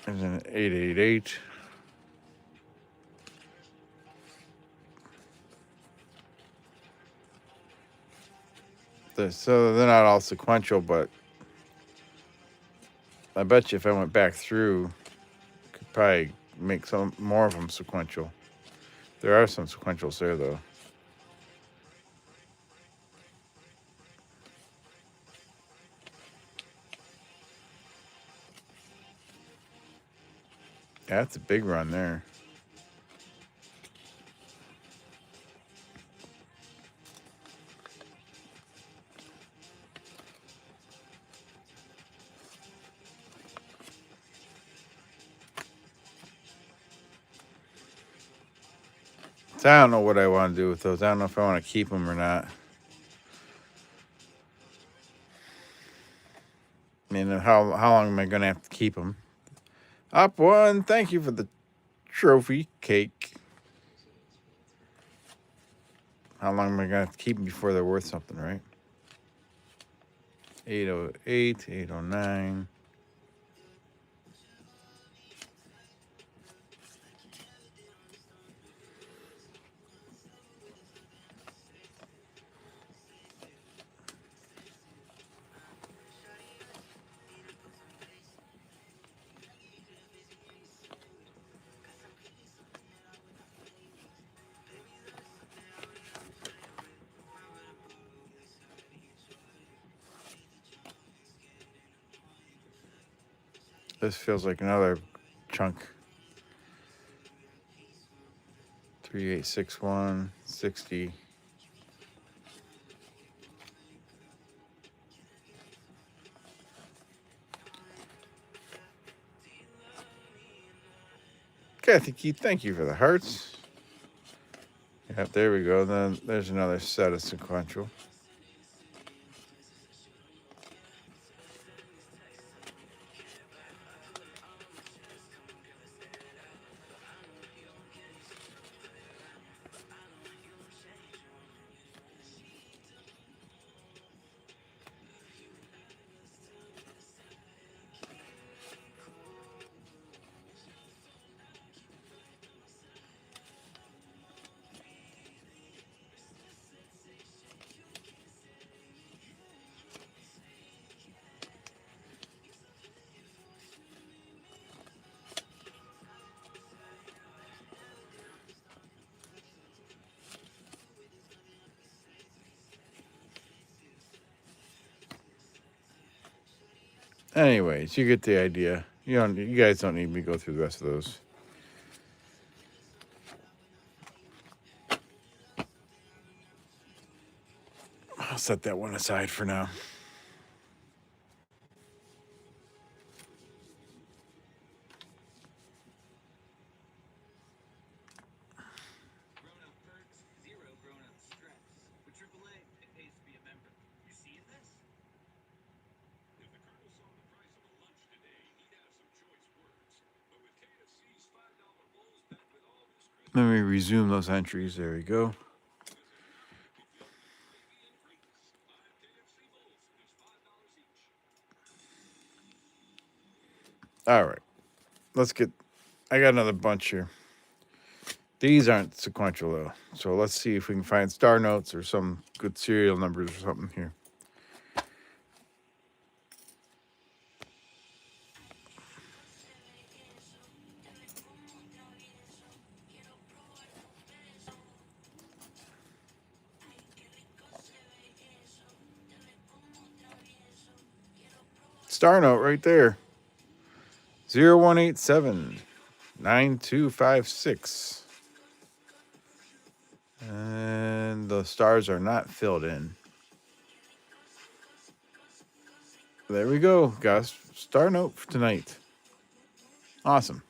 There's an 888. So they're not all sequential, but I bet you if I went back through, I could probably make some more of them sequential. There are some sequentials there, though. Yeah, that's a big run there. So I don't know what I want to do with those. I don't know if I want to keep them or not. I mean, how long am I going to have to keep them? Up one, thank you for the trophy cake. How long am I going to have to keep them before they're worth something, right? 808, 809. This feels like another chunk. 3861, 60. Kathy Keith, thank you for the hearts. Yep, there we go. Then there's another set of sequential. Anyways, you get the idea. You guys don't need me to go through the rest of those. I'll set that one aside for now. Let me resume those entries. There we go. All right. I got another bunch here. These aren't sequential, though. So let's see if we can find star notes or some good serial numbers or something here. Star note right there. 0187 9256. And the stars are not filled in. There we go. Got a star note for tonight. Awesome.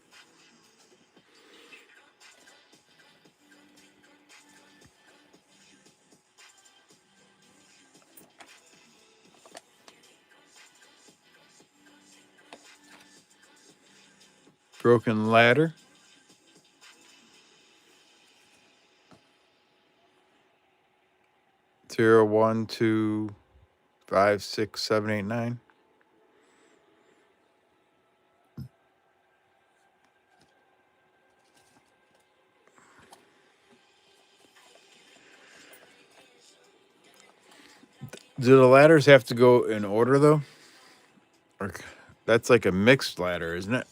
Broken ladder. Zero, 1, 2, 5, 6, 7, 8, 9. Do the ladders have to go in order though? Or that's like a mixed ladder, isn't it?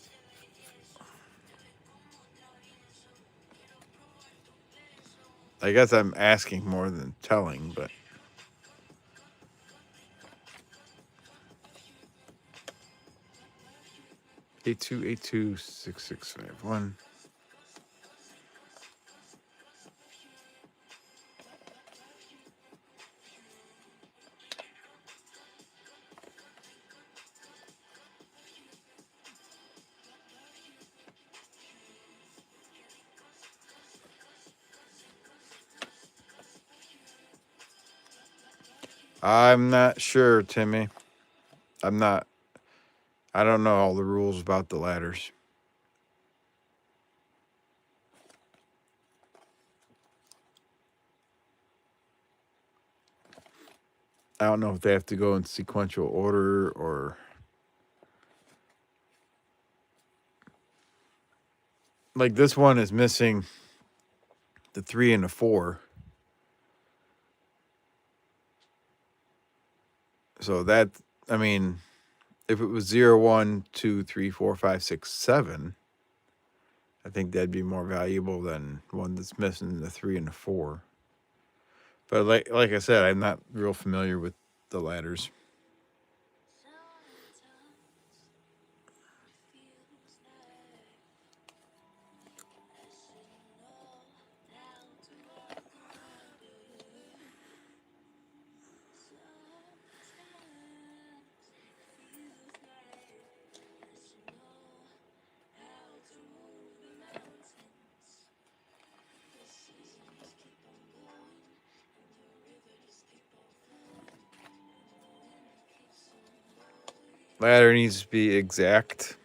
I guess I'm asking more than telling, but eight two eight two 6651. I'm not sure, Timmy. I'm not. I don't know all the rules about the ladders. I don't know if they have to go in sequential order or like this one is missing the 3 and the 4. So that, I mean, if it was 0, 1, 2, 3, 4, 5, 6, 7, I think that'd be more valuable than one that's missing the 3 and the 4. But like I said, I'm not real familiar with the ladders. Ladder needs to be exact.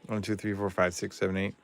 1, 2, 3, 4, 5, 6, 7, 8.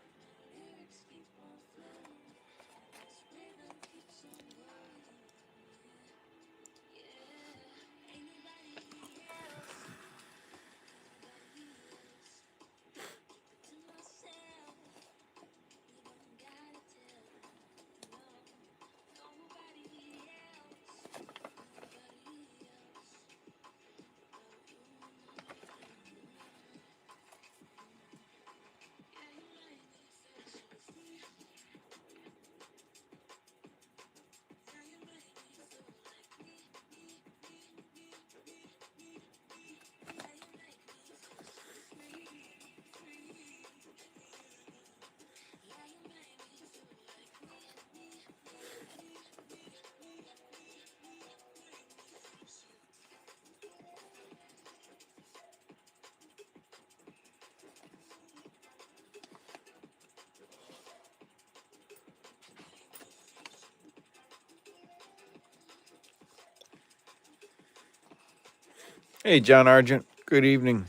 Hey, John Argent. Good evening.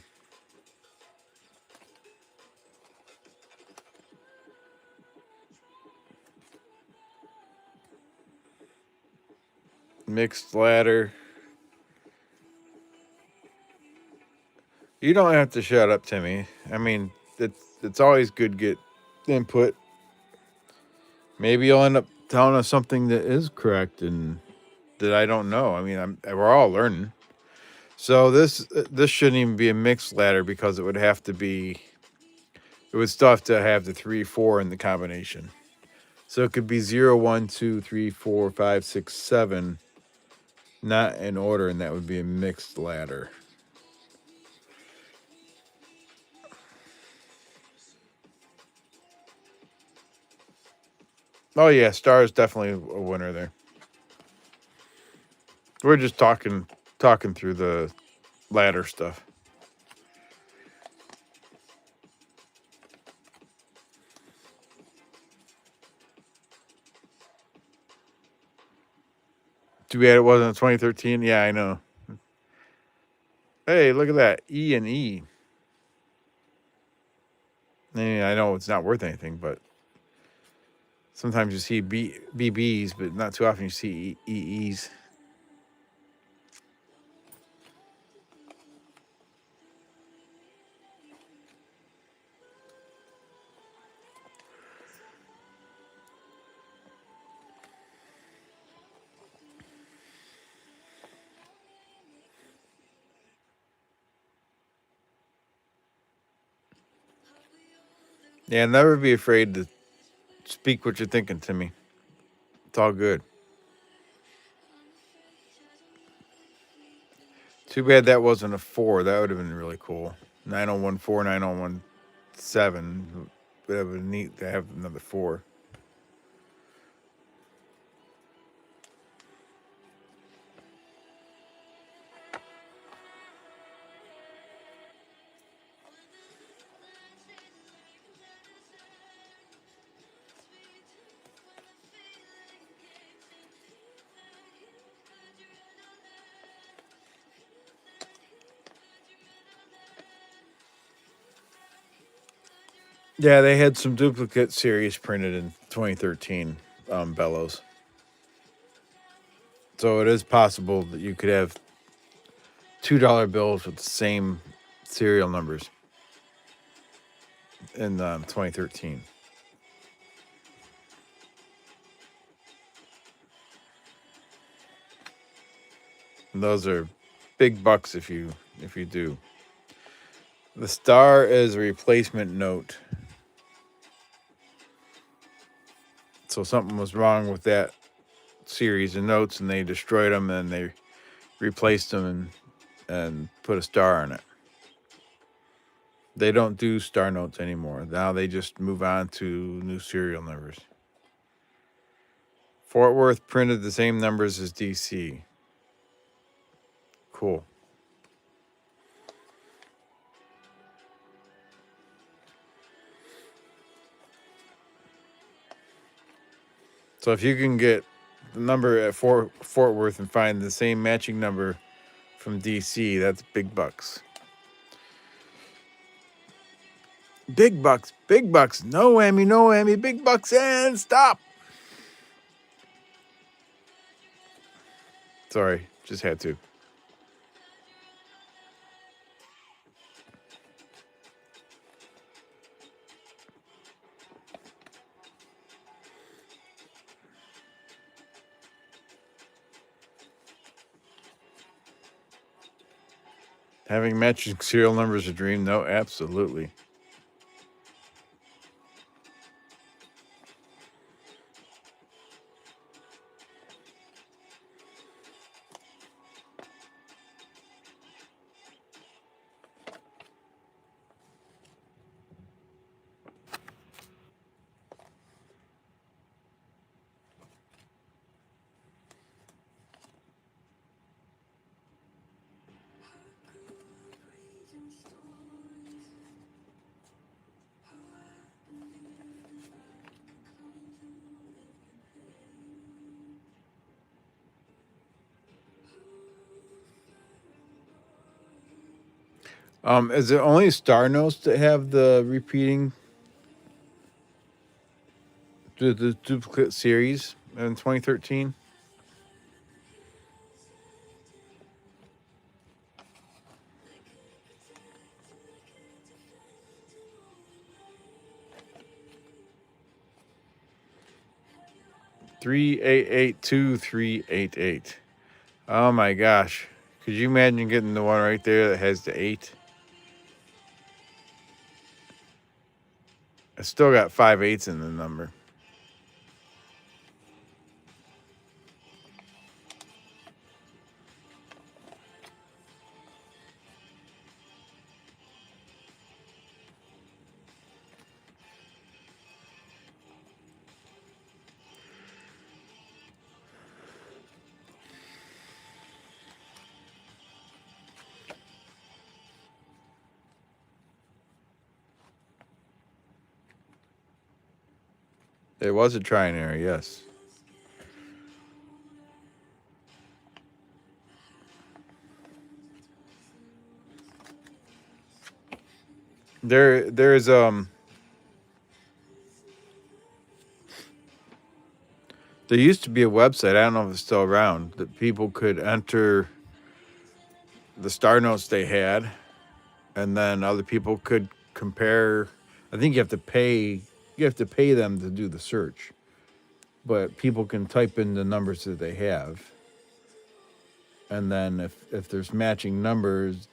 Mixed ladder. You don't have to shut up, Timmy. I mean, it's always good to get input. Maybe you'll end up telling us something that is correct and that I don't know. I mean, we're all learning. So this shouldn't even be a mixed ladder because it would have to be. It would still have to have the 3, 4 in the combination. So it could be 0, 1, 2, 3, 4, 5, 6, 7, not in order, and that would be a mixed ladder. Oh yeah, Star is definitely a winner there. We're just talking through the ladder stuff. Too bad it wasn't 2013. Yeah, I know. Hey, look at that. E and E. mean, I know it's not worth anything, but sometimes you see BBs, but not too often you see EEs. Yeah, never be afraid to speak what you're thinking to me. It's all good. Too bad that wasn't a 4. That would have been really cool. 9014, 9017. Would have been neat to have another 4. Yeah, they had some duplicate series printed in 2013, Bellows. So it is possible that you could have $2 bills with the same serial numbers in 2013. And those are big bucks if you do. The star is a replacement note. So something was wrong with that series of notes, and they destroyed them, and they replaced them and put a star on it. They don't do star notes anymore. Now they just move on to new serial numbers. Fort Worth printed the same numbers as DC. Cool. So if you can get the number at Fort Worth and find the same matching number from DC, that's big bucks. Big bucks, big bucks. No whammy, no whammy, big bucks, and stop. Sorry, just had to. Having matching serial numbers a dream? No, absolutely. Is it only Star Notes that have the repeating the duplicate series in 2013? $3882388. Oh my gosh. Could you imagine getting the one right there that has the 8? I still got 5 8s in the number. It was a trinary, yes. There's There used to be a website, I don't know if it's still around, that people could enter the star notes they had, and then other people could compare. I think you have to pay them to do the search, but people can type in the numbers that they have, and then if there's matching numbers,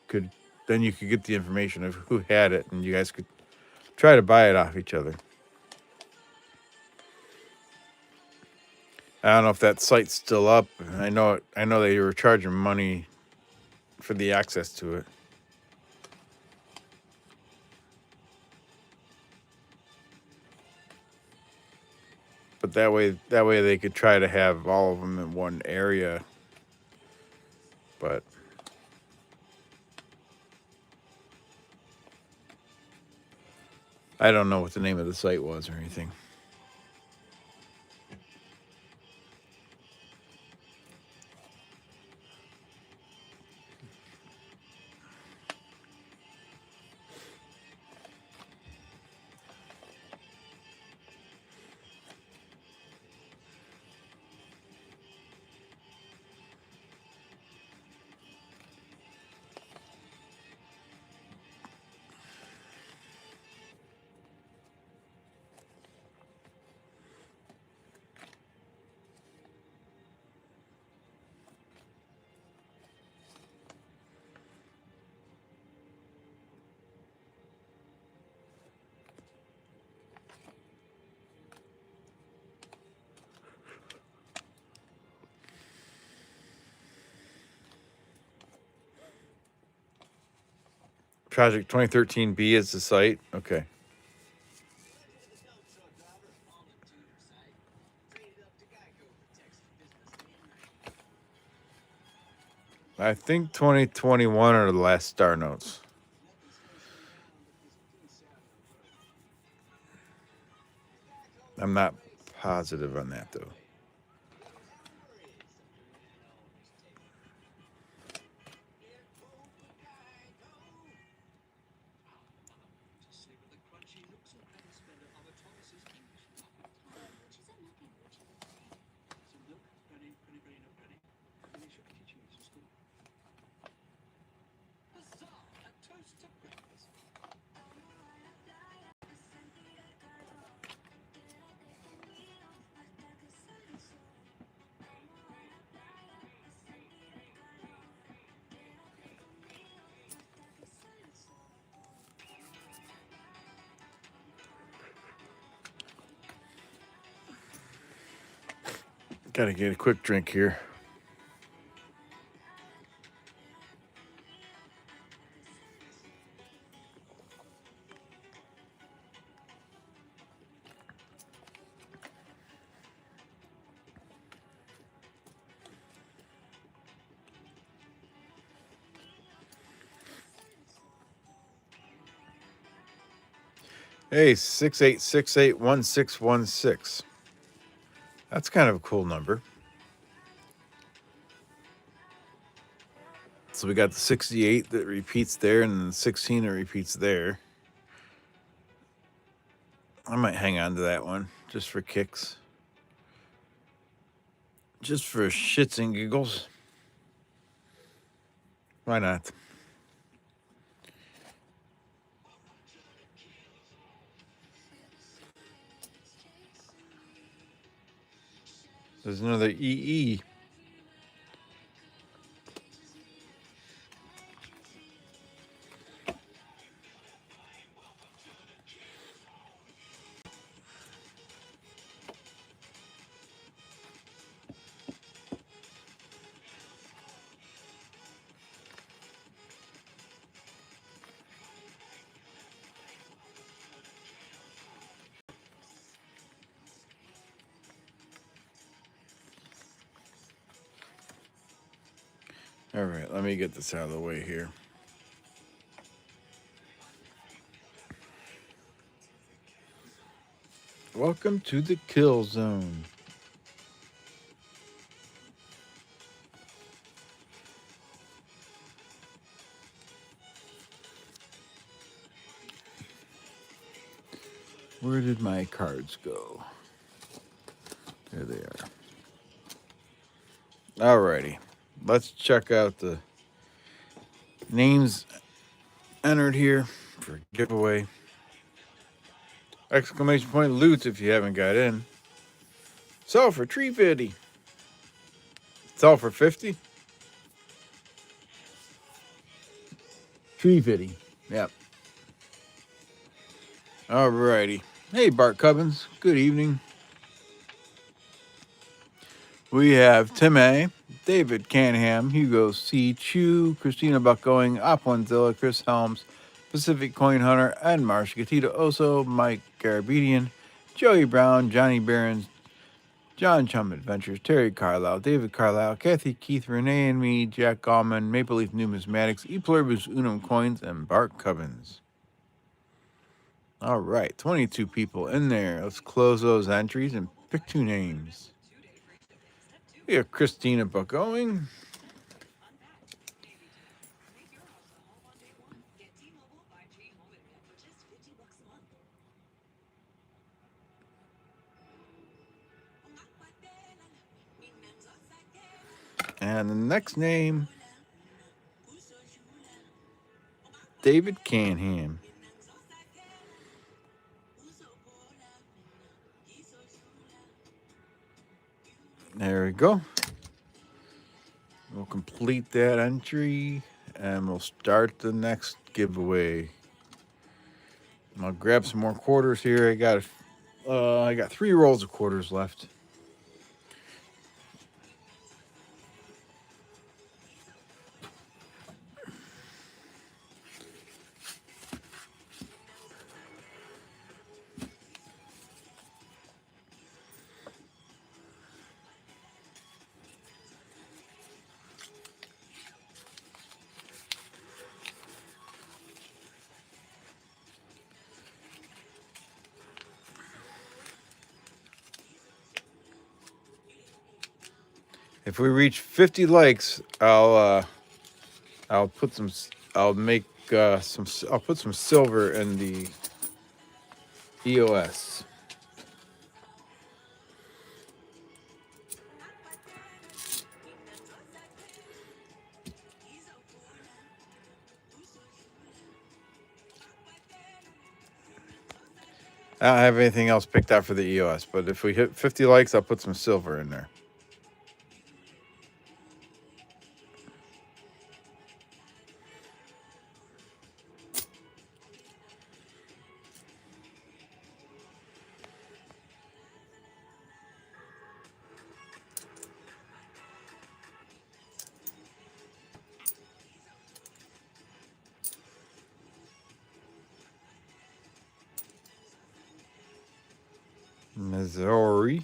could then you could get the information of who had it, and you guys could try to buy it off each other. I don't know if that site's still up. I know they were charging money for the access to it. But that way they could try to have all of them in one area. But I don't know what the name of the site was or anything. Project 2013B is the site. Okay. I think 2021 are the last star notes. I'm not positive on that though. Gotta get a quick drink here. Hey, 68681616. That's kind of a cool number. So we got the 68 that repeats there and the 16 that repeats there. I might hang on to that one just for kicks. Just for shits and giggles. Why not? There's another EE. All right, let me get this out of the way here. Welcome to the kill zone. Where did my cards go? Here they are. Alrighty. Let's check out the names entered here for giveaway. Exclamation point loot if you haven't got in. Sell for $3.50. Sell for $50. $3.50. Yep. Alrighty. Hey, Bart Cubbins. Good evening. We have Tim A, David Canham, Hugo C. Chu, Christina Buckgoing, Op1zilla, Chris Helms, Pacific Coin Hunter, Ed Marsh, Gatito Oso, Mike Garabedian, Joey Brown, Johnny Behrens, John Chum Adventures, Terry Carlisle, David Carlisle, Kathy Keith, Renee and me, Jack Gallman, Maple Leaf Numismatics, E Pluribus Unum Coins, and Bart Cubbins. All right, 22 people in there. Let's close those entries and pick two names. We have Christina Buckgoing. And the next name, David Canham. There we go. We'll complete that entry and we'll start the next giveaway. I'll grab some more quarters here. I got 3 rolls of quarters left. If we reach 50 likes, I'll put some I'll put some silver in the EOS. I don't have anything else picked out for the EOS, but if we hit 50 likes, I'll put some silver in there. Missouri.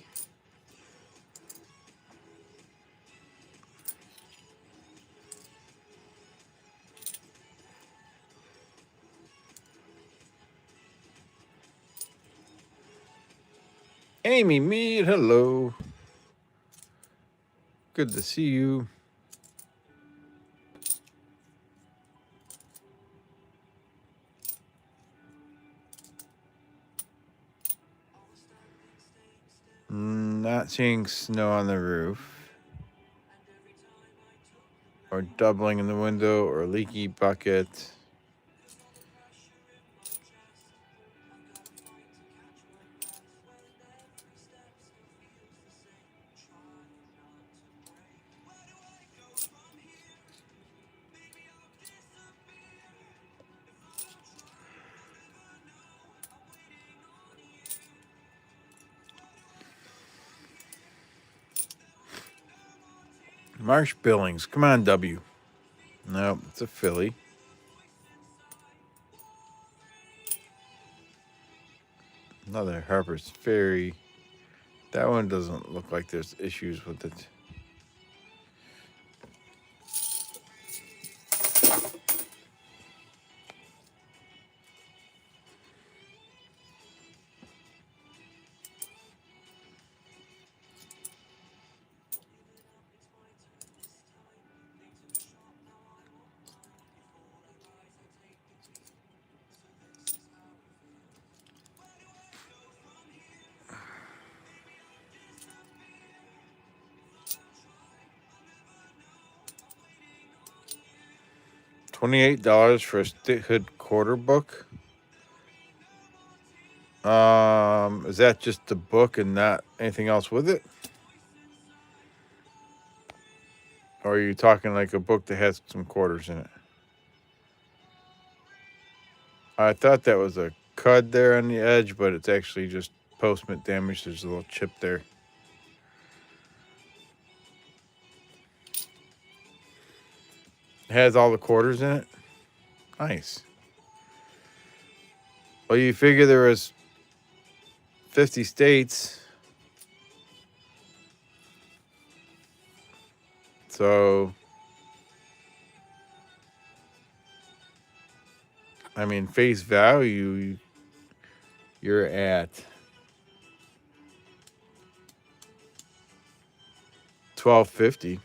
Amy Mead, hello. Good to see you. Not seeing snow on the roof, or doubling in the window, or leaky bucket. Marsh Billings, come on, W. Nope, it's a Philly. Another Harper's Ferry. That one doesn't look like there's issues with it. $28 for a Statehood quarter book. Is that just the book and not anything else with it? Or are you talking like a book that has some quarters in it? I thought that was a cud there on the edge, but it's actually just postment damage. There's a little chip there. It has all the quarters in it. Nice. Well, you figure there was 50 states. So, I mean, face value, you're at $12.50.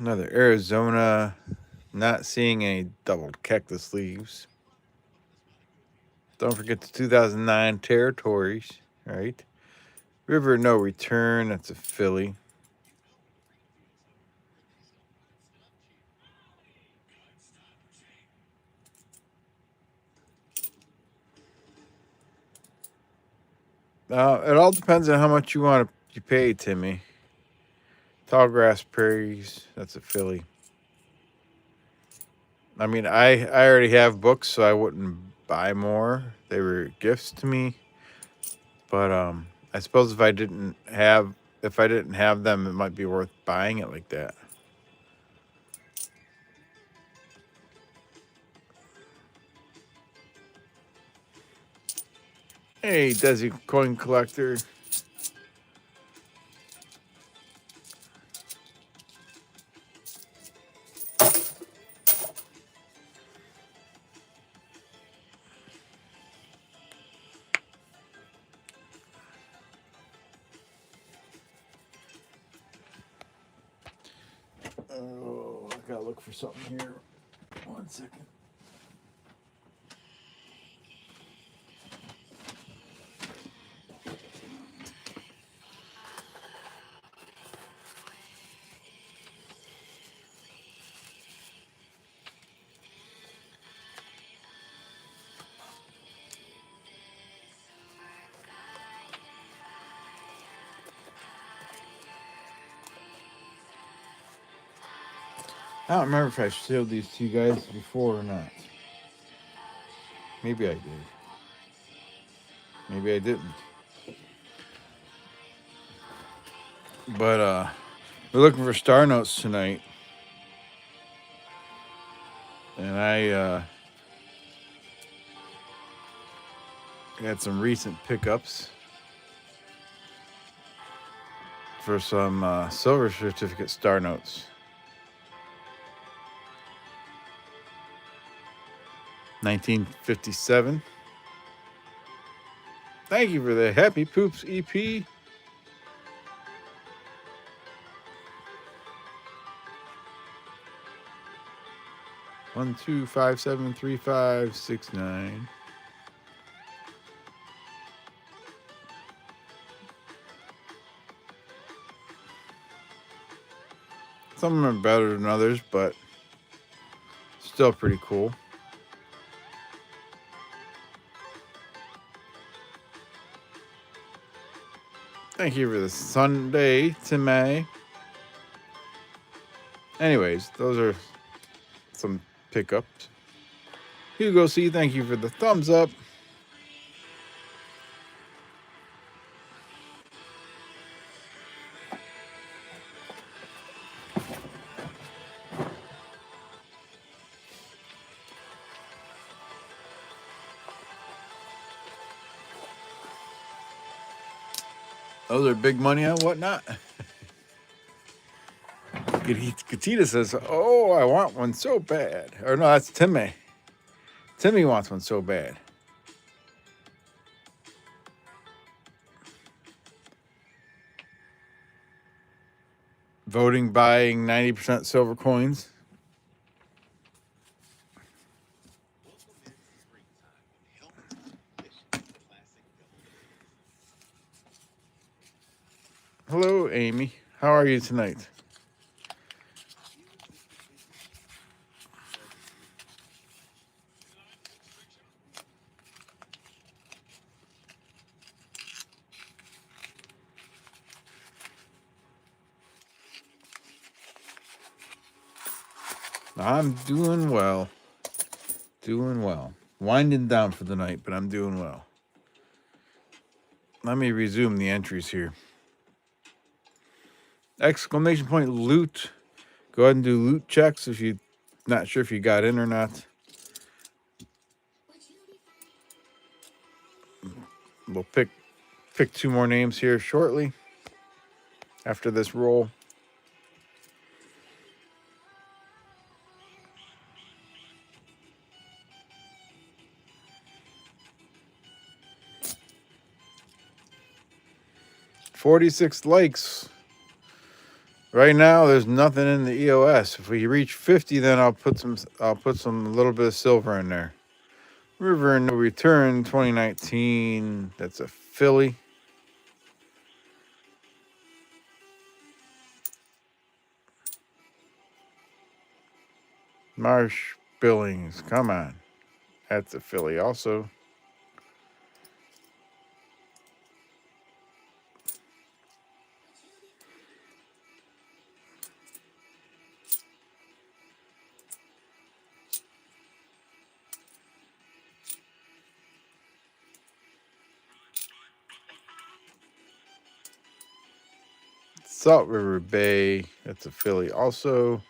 Another Arizona, not seeing any double cactus leaves. Don't forget the 2009 Territories, right? River No Return, that's a Philly. It all depends on how much you pay, Timmy. Tallgrass Prairies, that's a Philly. I mean, I already have books, so I wouldn't buy more. They were gifts to me. But I suppose if I didn't have them, it might be worth buying it like that. Hey, Desi Coin Collector. Oh, I gotta look for something here. 1 second. I don't remember if I showed these to you guys before or not. Maybe I did. Maybe I didn't. But we're looking for star notes tonight. And I got some recent pickups for some silver certificate star notes. 1957. Thank you for the Happy Poops EP. One, 2, 5, 7, 3, 5, 6, 9. Some of them are better than others, but still pretty cool. Thank you for the Sunday, Timmy. Anyways, those are some pickups. Hugo C, thank you for the thumbs up. Those are big money on whatnot. Katita says, "Oh, I want one so bad." Or no, that's Timmy. Timmy wants one so bad. Voting buying 90% silver coins. Hello, Amy. How are you tonight? I'm doing well. Doing well. Winding down for the night, but I'm doing well. Let me resume the entries here. Exclamation point loot. Go ahead and do loot checks if you're not sure if you got in or not. We'll pick 2 more names here shortly after this roll. $46 likes. Right now, there's nothing in the EOS. If we reach 50, then I'll put some a little bit of silver in there. River No Return 2019. That's a Philly. Marsh Billings. Come on. That's a Philly also. Salt River Bay. That's a Philly also.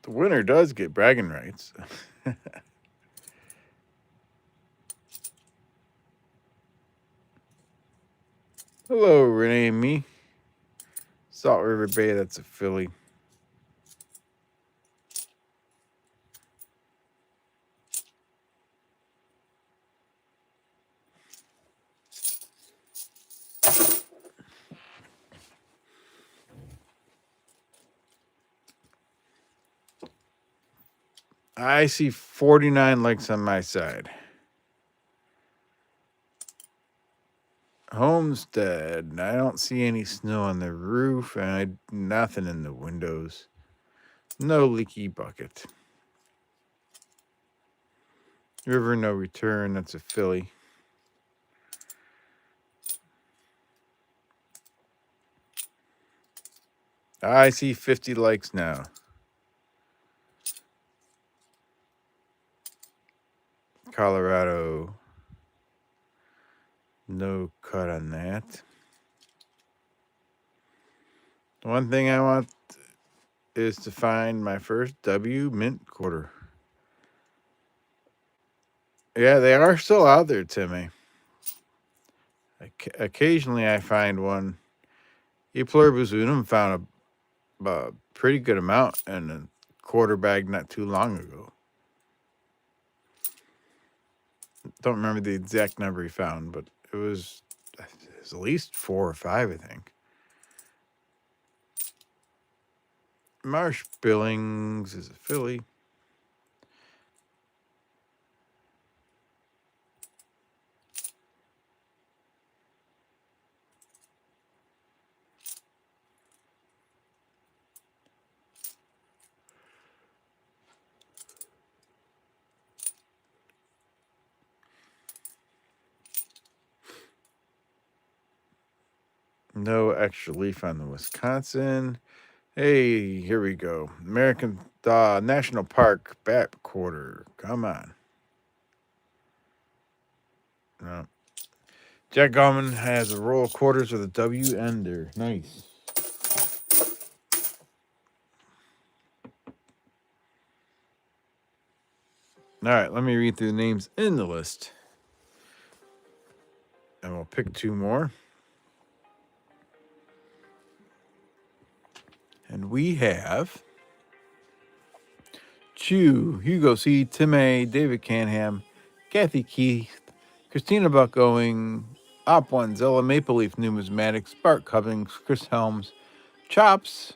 The winner does get bragging rights. Hello, Renee and me. Salt River Bay, that's a Philly. I see 49 likes on my side. Homestead. I don't see any snow on the roof and nothing in the windows. No leaky bucket. River No Return. That's a Philly. I see 50 likes now. Colorado. No cut on that. The one thing I want is to find my first W mint quarter. Yeah, they are still out there, Timmy. Occasionally I find one. E Pluribus Unum found a pretty good amount in a quarter bag not too long ago. Don't remember the exact number he found, but it was at least 4 or 5, I think. Marsh Billings is a Philly. No extra leaf on the Wisconsin. Hey, here we go. American National Park bat quarter. Come on. No. Jack Gallman has a roll of quarters with a W ender. Nice. All right, let me read through the names in the list. And we'll pick 2 more. And we have Chew, Hugo C., Tim A., David Canham, Kathy Keith, Christina Buckowing, Op1, Zella, Maple Leaf Numismatics, Bart Cummings, Chris Helms, Chops,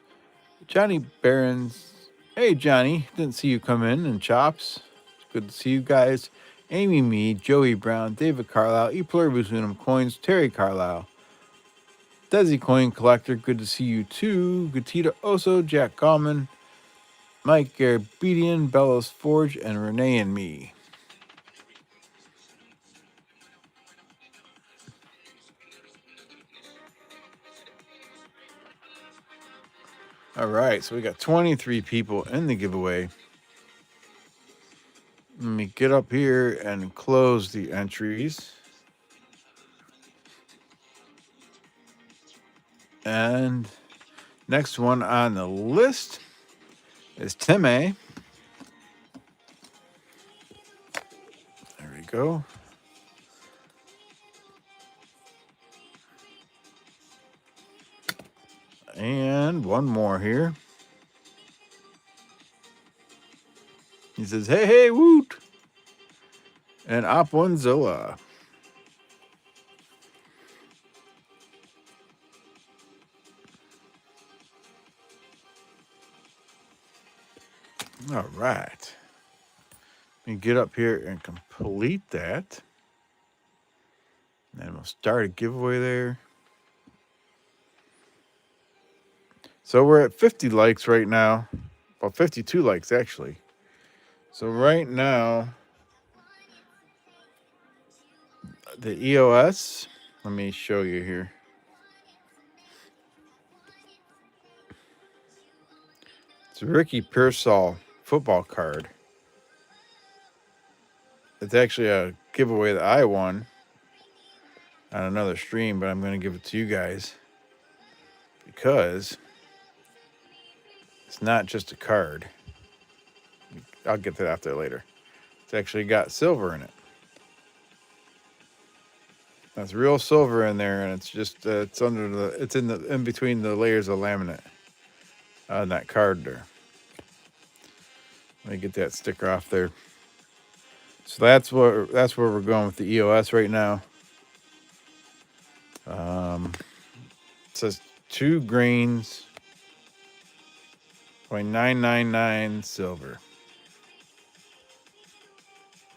Johnny Barons. Hey, Johnny, didn't see you come in. And Chops, it's good to see you guys. Amy Mead, Joey Brown, David Carlisle, E Pluribus Unum Coins, Terry Carlisle, Desi Coin Collector, good to see you too. Gatita Oso, Jack Gallman, Mike Garabedian, Bellows Forge, and Renee and me. All right, so we got 23 people in the giveaway. Let me get up here and close the entries. And next one on the list is Tim A. There we go. And one more here. He says, hey, hey, woot. And Op1Zilla. All right. Let me get up here and complete that. And we'll start a giveaway there. So we're at 50 likes right now. Well, 52 likes, actually. So right now, the EOS, let me show you here. It's a Ricky Pearsall football card. It's actually a giveaway that I won on another stream, but I'm going to give it to you guys because it's not just a card. I'll get that out there later. It's actually got silver in it. That's real silver in there, and it's just it's in between the layers of laminate on that card there. Let me get that sticker off there. So that's where we're going with the EOS right now. It says 2 grains, 0.999 silver.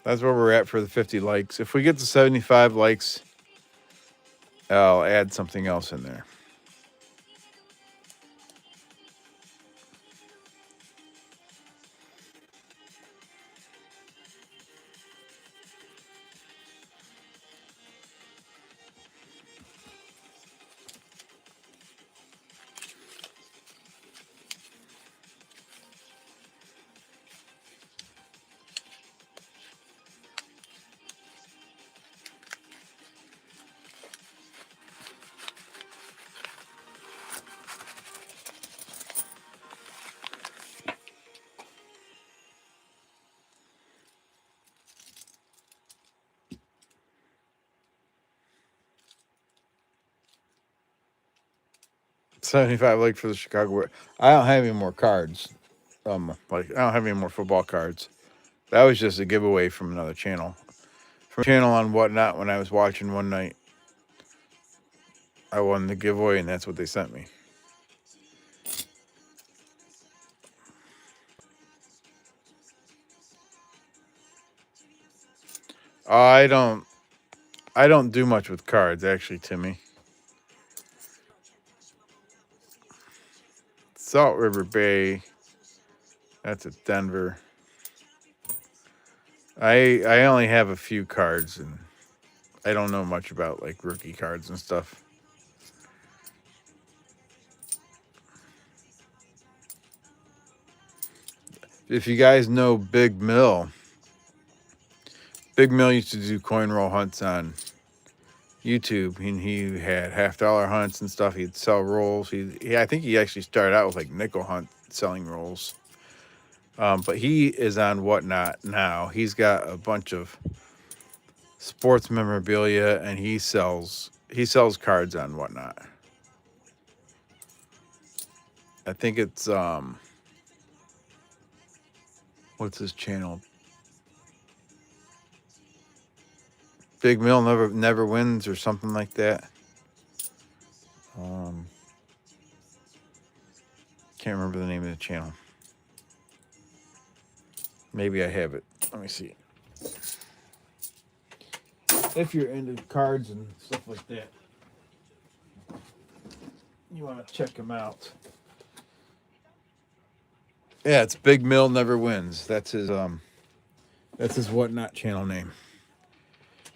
That's where we're at for the 50 likes. If we get to 75 likes, I'll add something else in there. $75 like for the Chicago. I don't have any more cards. I don't have any more football cards. That was just a giveaway from another channel. From a channel on Whatnot when I was watching one night. I won the giveaway and that's what they sent me. I don't do much with cards actually, Timmy. Salt River Bay. That's at Denver. I only have a few cards and I don't know much about like rookie cards and stuff. If you guys know Big Mill used to do coin roll hunts on YouTube, and he had $50 hunts and stuff. He'd sell rolls. I think he actually started out with like nickel hunt selling rolls. But he is on Whatnot now. He's got a bunch of sports memorabilia, and he sells cards on Whatnot. I think it's what's his channel? Big Mill never wins or something like that. Can't remember the name of the channel. Maybe I have it. Let me see. If you're into cards and stuff like that, you want to check him out. Yeah, it's Big Mill Never Wins. That's his Whatnot channel name.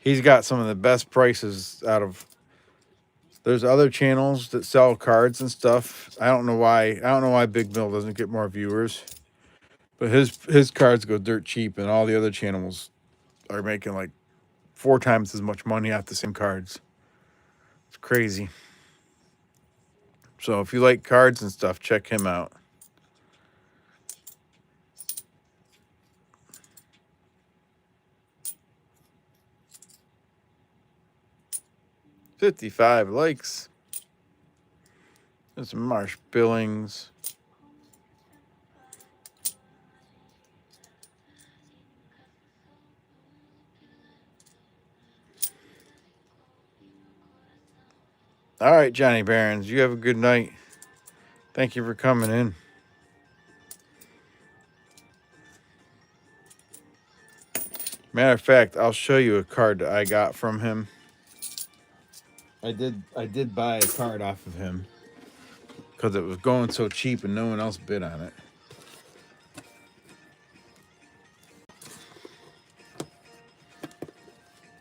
He's got some of the best prices out of. There's other channels that sell cards and stuff. I don't know why Big Mill doesn't get more viewers. But his cards go dirt cheap, and all the other channels are making like 4 times as much money off the same cards. It's crazy. So if you like cards and stuff, check him out. $55 likes. There's Marsh Billings. All right, Johnny Barons, you have a good night. Thank you for coming in. Matter of fact, I'll show you a card that I got from him. I did buy a card off of him because it was going so cheap and no one else bid on it.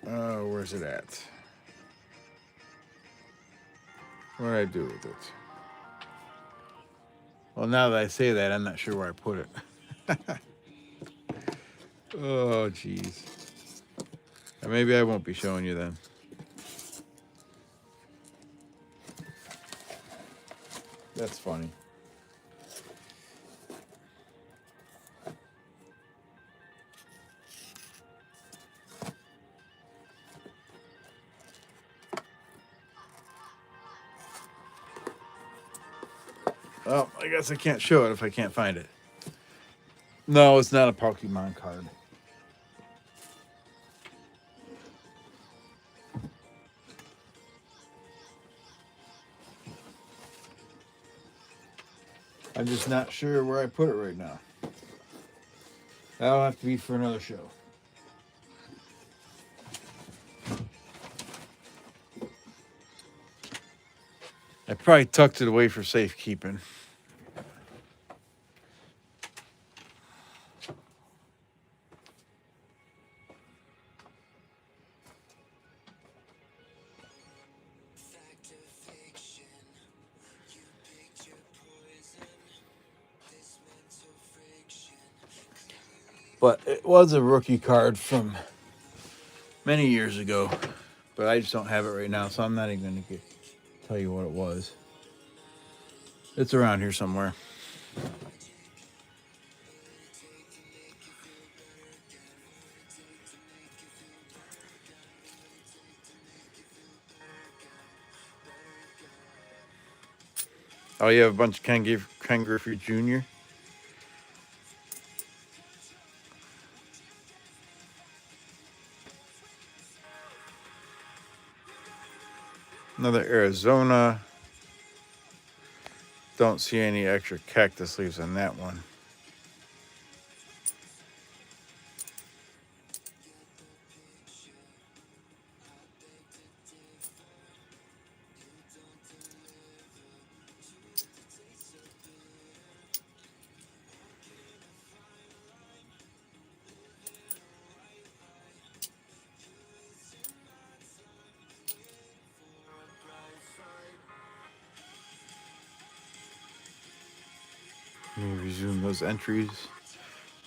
Oh, where's it at? What did I do with it? Well, now that I say that, I'm not sure where I put it. Oh, jeez. Maybe I won't be showing you then. That's funny. Well, I guess I can't show it if I can't find it. No, it's not a Pokemon card. I'm just not sure where I put it right now. That'll have to be for another show. I probably tucked it away for safekeeping. But it was a rookie card from many years ago. But I just don't have it right now, so I'm not even going to tell you what it was. It's around here somewhere. Oh, you have a bunch of Ken Griffey Jr.? Another Arizona. Don't see any extra cactus leaves on that one. Let me resume those entries.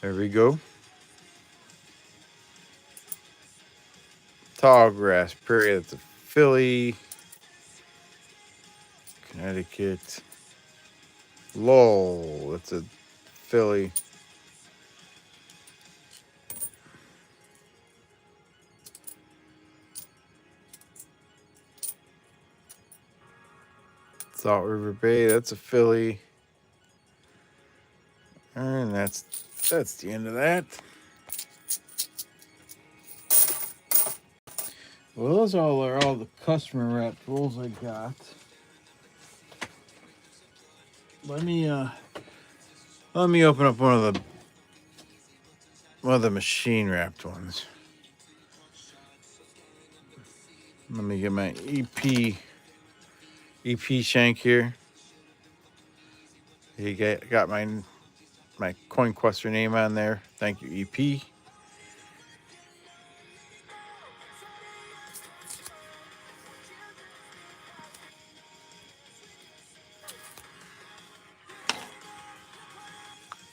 There we go. Tallgrass Prairie, that's a Philly. Connecticut. Lowell, that's a Philly. Salt River Bay, that's a filly. And that's the end of that. Well, those are all the customer wrapped rolls I got. Let me open up one of the machine wrapped ones. Let me get my EP shank here. You got my Coin Quester name on there. Thank you, EP.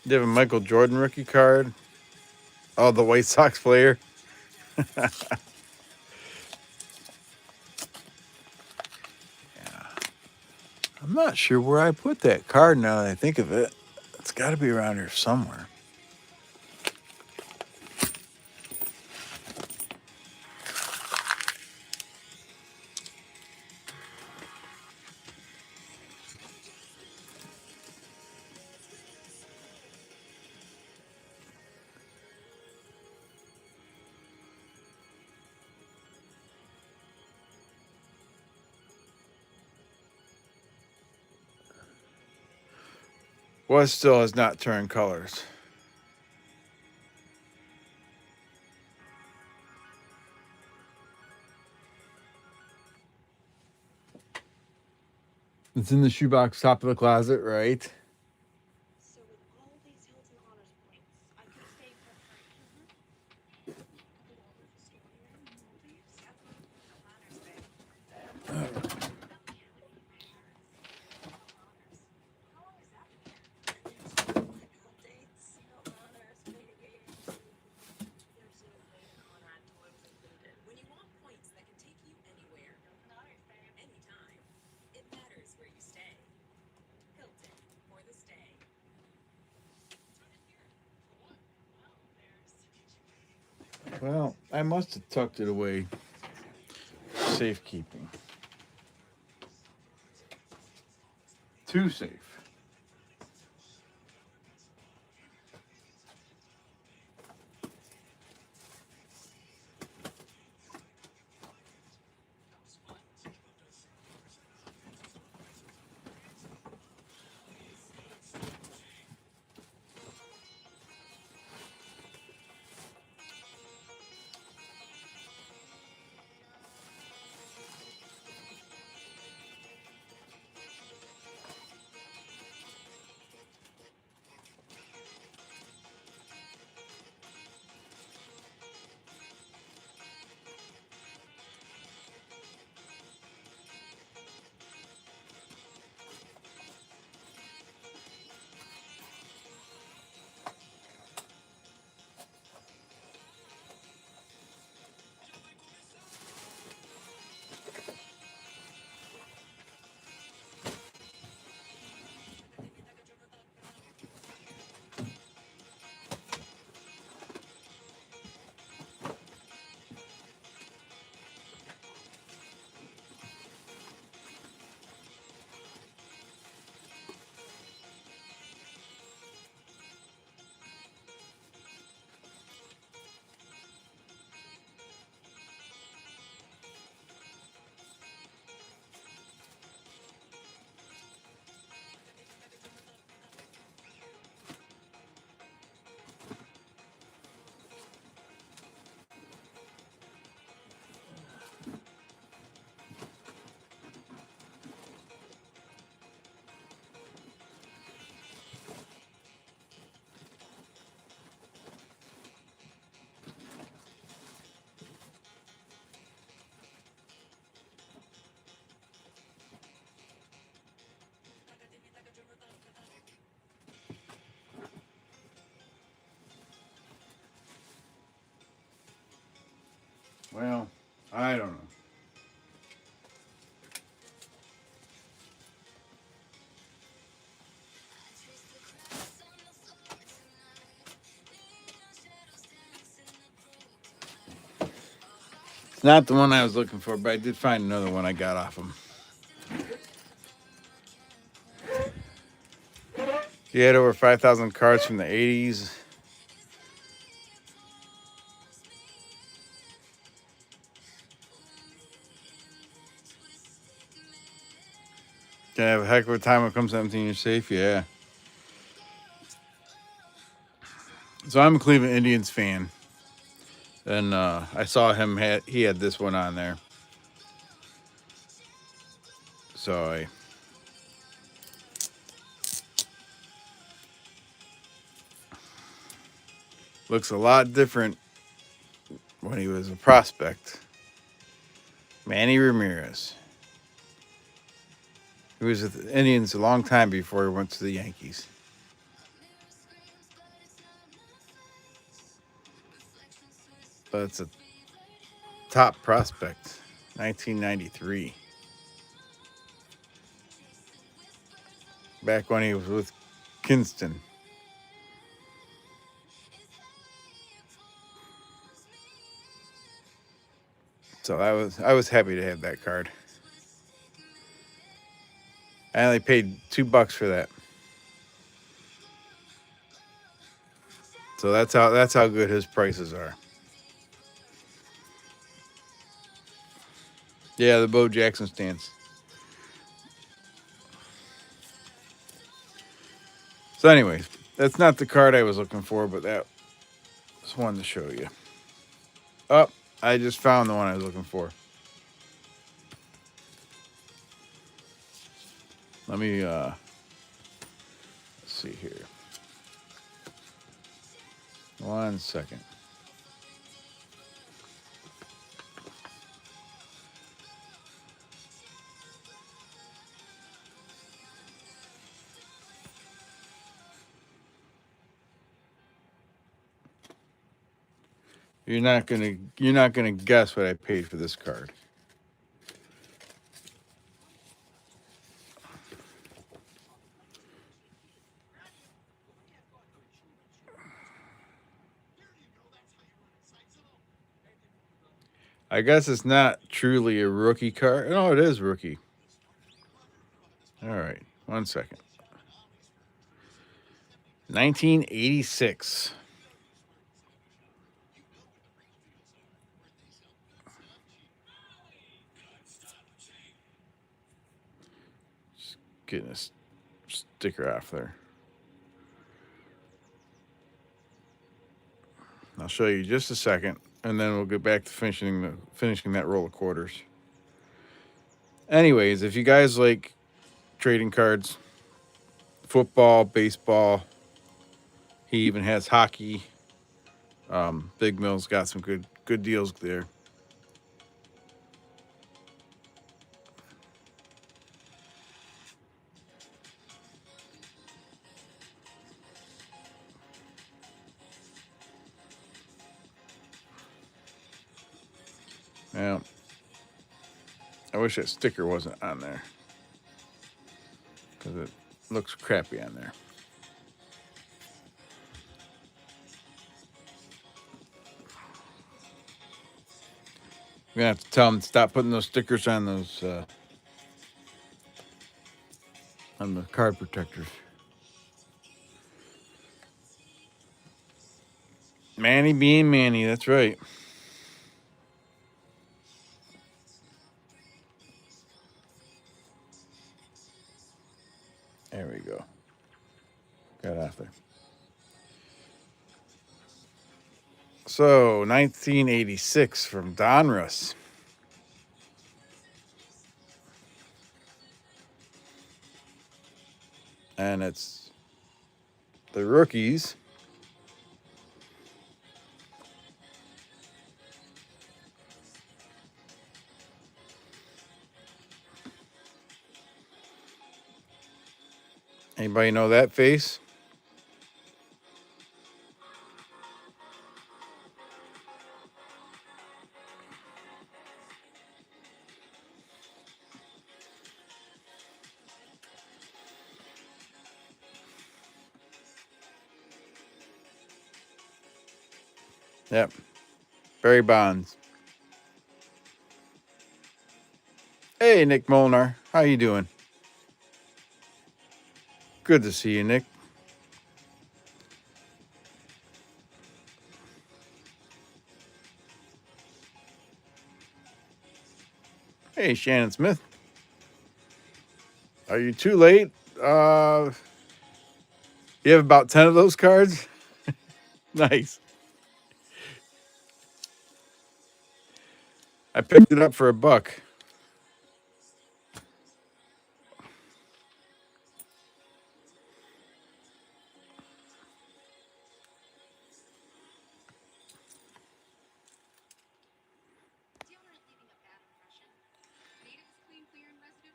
They have a Michael Jordan rookie card. Oh, the White Sox player. Yeah. I'm not sure where I put that card now that I think of it. It's got to be around here somewhere. Was still has not turned colors. It's in the shoebox top of the closet, right? So with all these Hilton Honors points, I could have stayed for free. When you want points that can take you anywhere, anytime, it matters where you stay. Hilton, for the stay. Well, I must have tucked it away. Safekeeping. Too safe. Well, I don't know. It's not the one I was looking for, but I did find another one I got off him. He had over 5,000 cards from the 80s. Gonna have a heck of a time when it comes to emptying your safe, yeah. So I'm a Cleveland Indians fan. And I saw him, he had this one on there. So I... Looks a lot different when he was a prospect. Manny Ramirez. He was with the Indians a long time before he went to the Yankees. But it's a top prospect. 1993. Back when he was with Kinston. So I was happy to have that card. I only paid $2 for that. So that's how good his prices are. Yeah, the Bo Jackson stance. So anyways, that's not the card I was looking for, but that was one to show you. Oh, I just found the one I was looking for. Let me let's see here. 1 second. You're not gonna guess what I paid for this card. I guess it's not truly a rookie card. No, it is rookie. All right, 1 second. 1986. Just getting a sticker off there. I'll show you just a second, and then we'll get back to finishing that roll of quarters. Anyways, if you guys like trading cards, football, baseball, he even has hockey. Big Mill's got some good deals there. Yeah. I wish that sticker wasn't on there because it looks crappy on there. You're gonna have to tell them to stop putting those stickers on those on the card protectors. Manny being Manny, that's right. There we go. Got off there. So 1986 from Donruss. And it's the rookies. Anybody know that face? Yep. Barry Bonds. Hey, Nick Molnar. How you doing? Good to see you, Nick. Hey, Shannon Smith. Are you too late? You have about 10 of those cards? Nice. I picked it up for $1.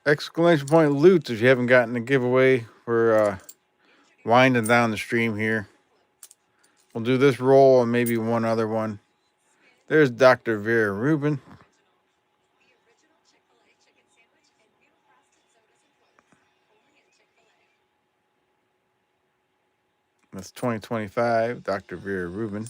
Exclamation point loot if you haven't gotten a giveaway. We're winding down the stream here. We'll do this roll and maybe one other one. There's Dr. Vera Rubin. That's 2025, Dr. Vera Rubin.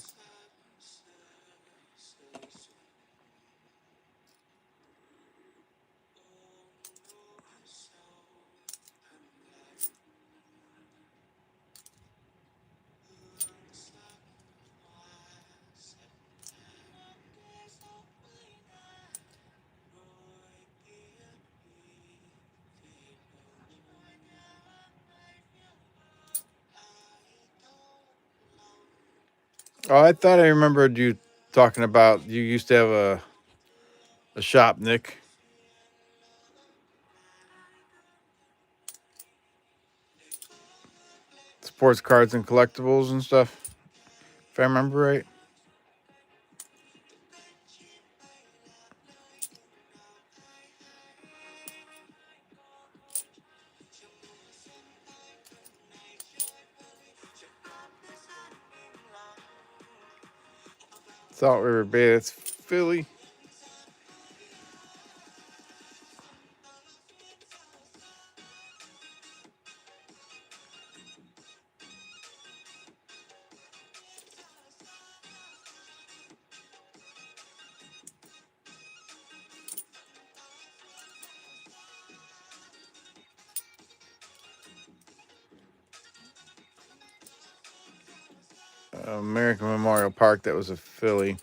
Oh, I thought I remembered you talking about you used to have a shop, Nick. Sports cards and collectibles and stuff, if I remember right. Salt River Bay, that's Philly. American Memorial Park, that was a Philly.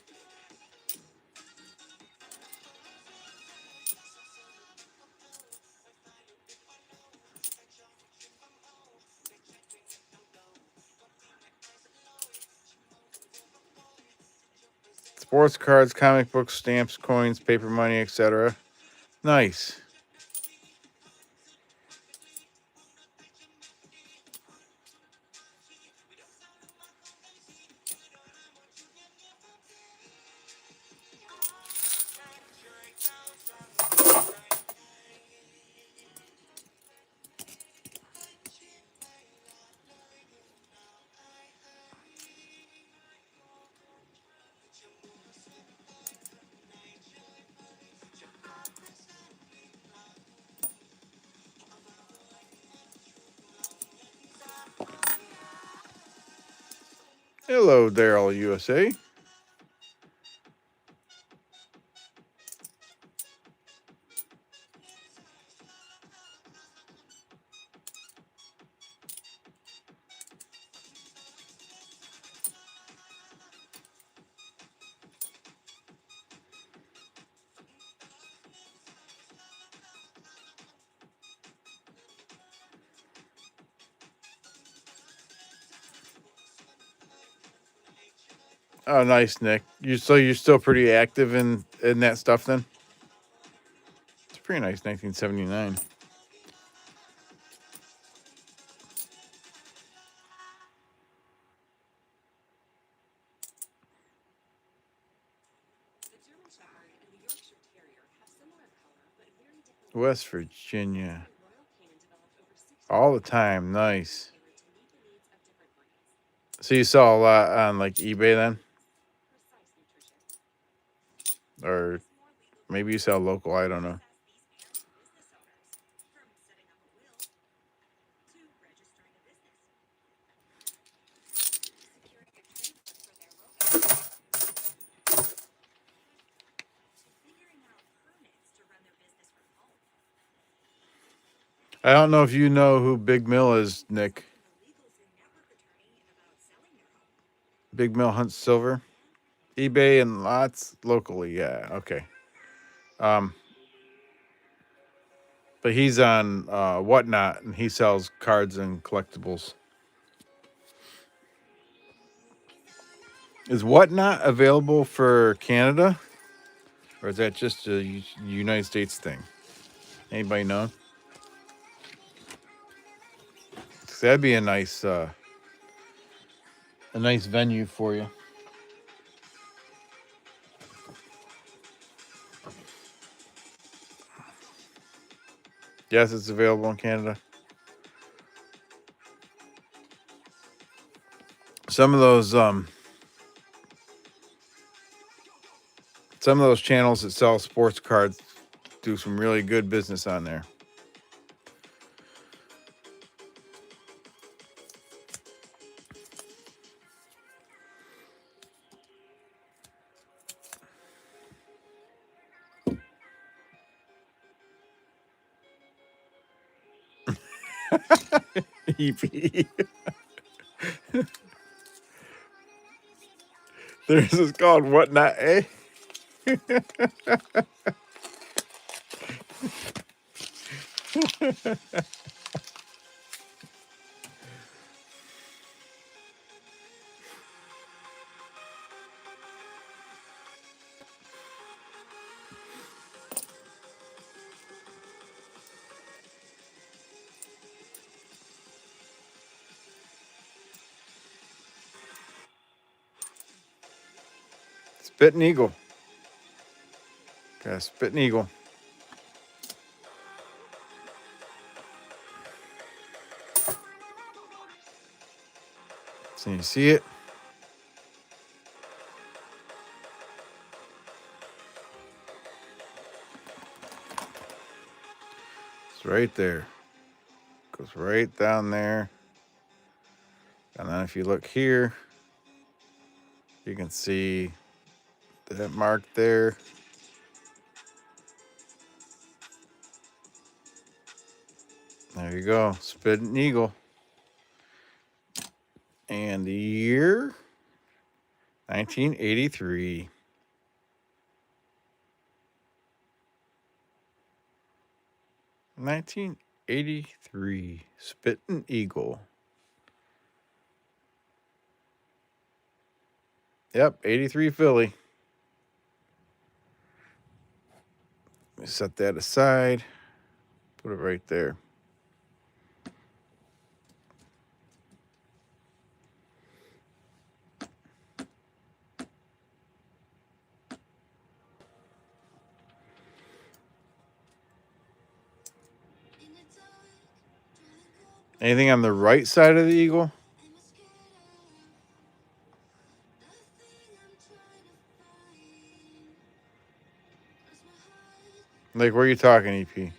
Sports cards, comic books, stamps, coins, paper money, etc. Nice. Hello, Daryl USA. Oh, nice, Nick. You're still pretty active in that stuff then? It's pretty nice, 1979. West Virginia. All the time, nice. So you saw a lot on like eBay then? Or maybe you sell local, I don't know. I don't know if you know who Big Mill is, Nick. Big Mill hunts silver. eBay and lots locally, yeah. Okay. Um But he's on Whatnot, and he sells cards and collectibles. Is Whatnot available for Canada, or is that just a United States thing? Anybody know? 'Cause that'd be a nice venue for you. Yes, it's available in Canada. Some of those channels that sell sports cards do some really good business on there. EP. There's this called Whatnot, eh? Spitting Eagle. Got a Spitting Eagle. So you see it? It's right there. Goes right down there. And then if you look here, you can see that mark there. There you go. Spitting Eagle. And the year 1983. 1983. Spitting Eagle. Yep, 83 Philly. Let me set that aside. Put it right there. Anything on the right side of the Eagle? Like, where are you talking, EP?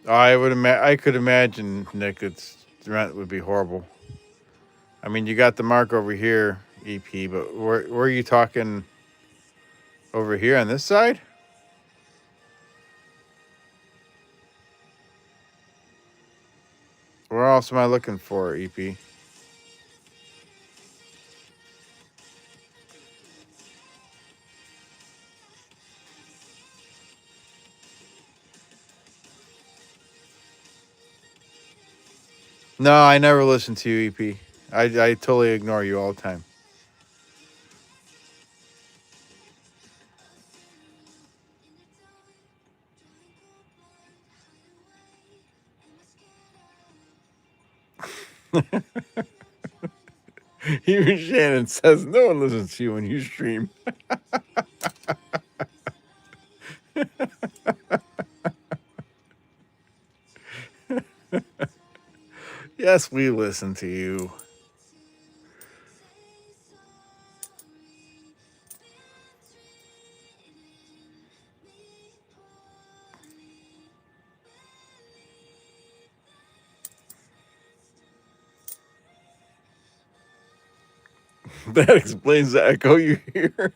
I could imagine, Nick, it's rent would be horrible. I mean, you got the mark over here, EP, but where are you talking? Over here on this side? Where else am I looking for, EP? No, I never listen to you, EP. I totally ignore you all the time. Even Shannon says no one listens to you when you stream. Yes, we listen to you. That explains the echo you hear.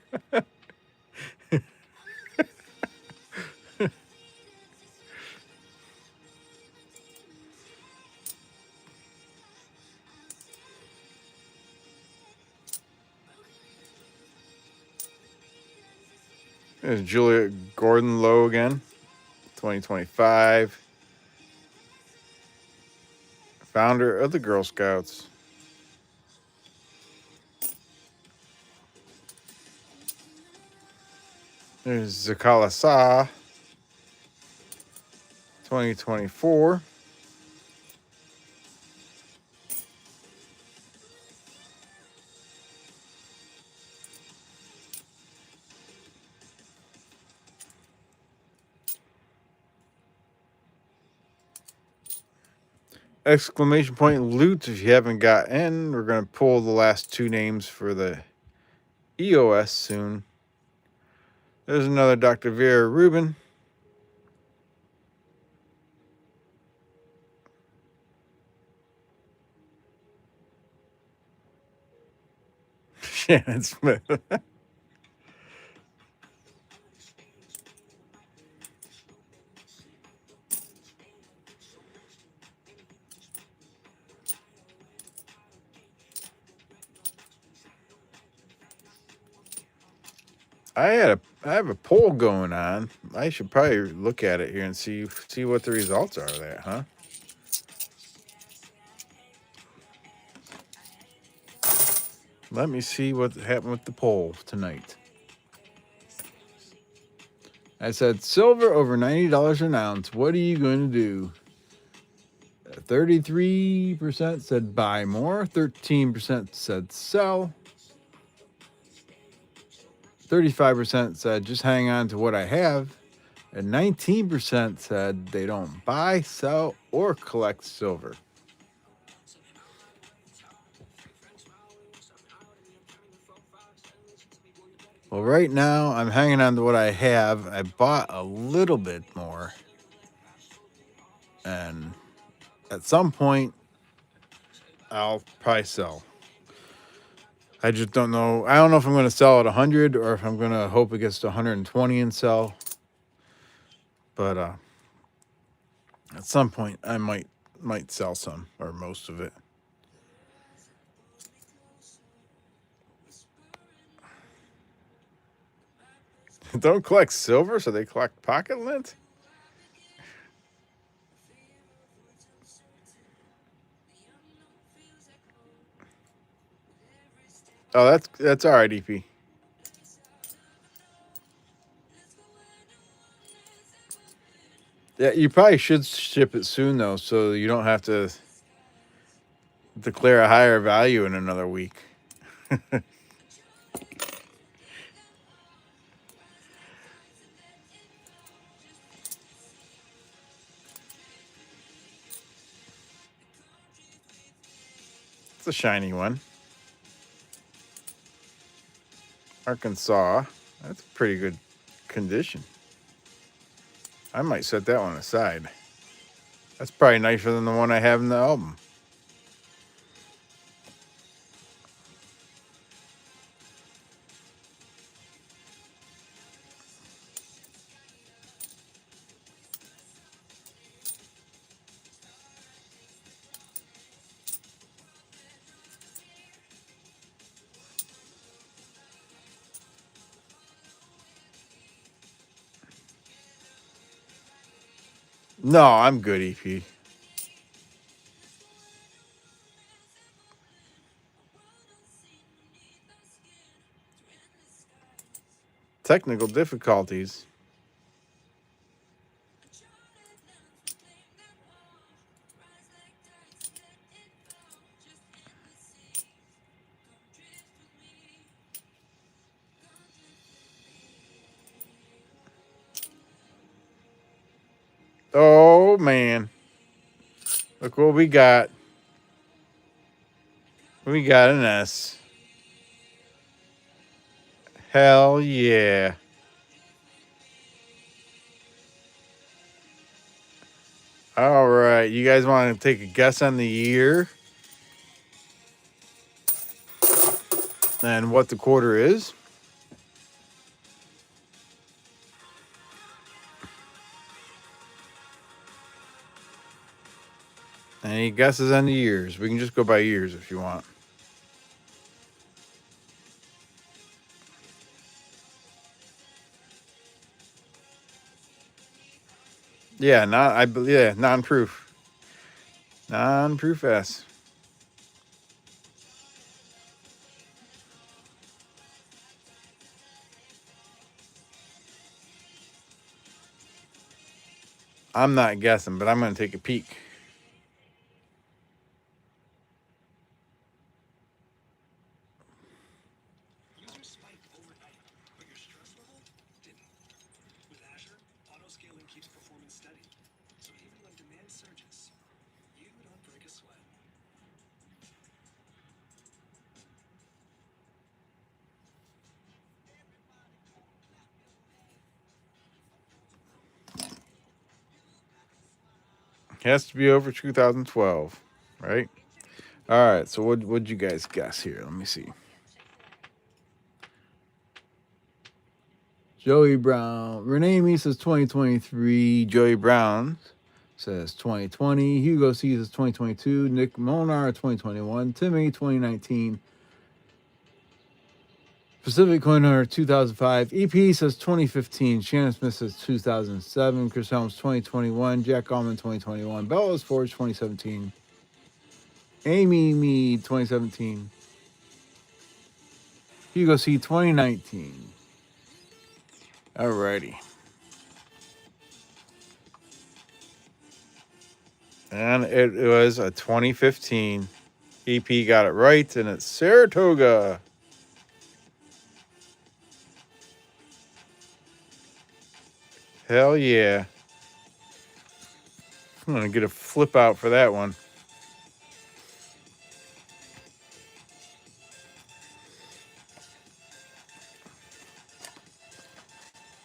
There's Juliet Gordon Low again, 2025. Founder of the Girl Scouts. There's Zakala Sa, 2024. Exclamation point loot if you haven't got in. We're going to pull the last two names for the EOS soon. There's another Dr. Vera Rubin. Shannon Smith. I have a poll going on. I should probably look at it here and see what the results are of that, huh? Let me see what happened with the poll tonight. I said silver over $90 an ounce. What are you going to do? 33% said buy more. 13% said sell. 35% said just hang on to what I have. And 19% said they don't buy, sell, or collect silver. Well, right now I'm hanging on to what I have. I bought a little bit more. And at some point, I'll probably sell. I just don't know. I don't know if I'm going to sell at 100 or if I'm going to hope it gets to 120 and sell. But at some point, I might sell some or most of it. Don't collect silver, so they collect pocket lint? Oh, that's all right, EP. Yeah, you probably should ship it soon though, so you don't have to declare a higher value in another week. It's a shiny one. Arkansas. That's pretty good condition. I might set that one aside. That's probably nicer than the one I have in the album. No, I'm good, EP. Technical difficulties. Oh, man. Look what we got. We got an S. Hell yeah. All right. You guys want to take a guess on the year? And what the quarter is? Any guesses on the years? We can just go by years if you want. Yeah, non-proof. Non-proof S. I'm not guessing, but I'm going to take a peek. Users spiked overnight, but your stress level didn't. With Azure, auto-scaling keeps performance steady. So even when demand surges, you don't break a sweat. Has to be over 2012, right? All right. So what'd you guys guess here? Let me see. Joey Brown. Renee Me says 2023. Joey Brown says 2020. Hugo C says 2022. Nick Monar 2021. Timmy 2019. Pacific Coin Hunter 2005. EP says 2015. Shannon Smith says 2007. Chris Helms 2021. Jack Allman 2021. Bellows Forge 2017. Amy Mead 2017. Hugo C 2019. Alrighty. And it was a 2015. EP got it right, and it's Saratoga. Hell yeah. I'm going to get a flip out for that one.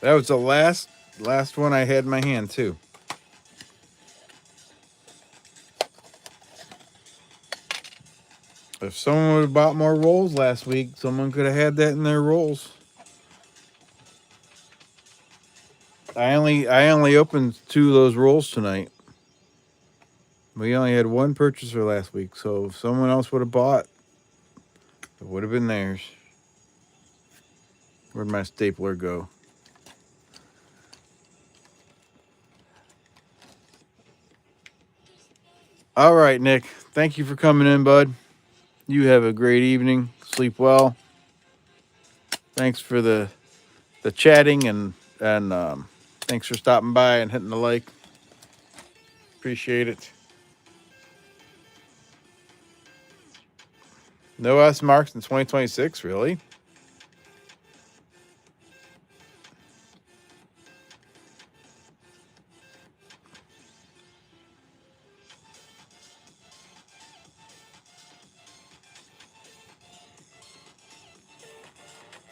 That was the last one I had in my hand, too. If someone would have bought more rolls last week, someone could have had that in their rolls. I only opened 2 of those rolls tonight. We only had 1 purchaser last week, so if someone else would have bought, it would have been theirs. Where'd my stapler go? All right, Nick. Thank you for coming in, bud. You have a great evening. Sleep well. Thanks for the chatting and thanks for stopping by and hitting the like. Appreciate it. No S marks in 2026, really?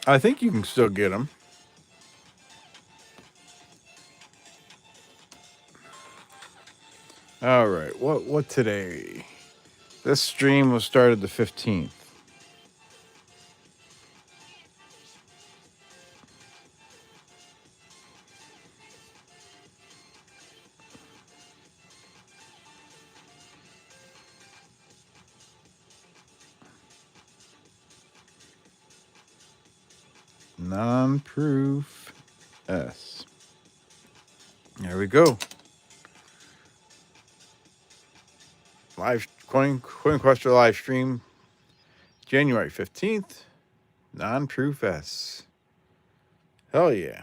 I think you can still get them. All right. What today? This stream was started the 15th. Non-proof S. There we go. Live Coin Quester live stream, January 15th. Non-proof S. Hell yeah.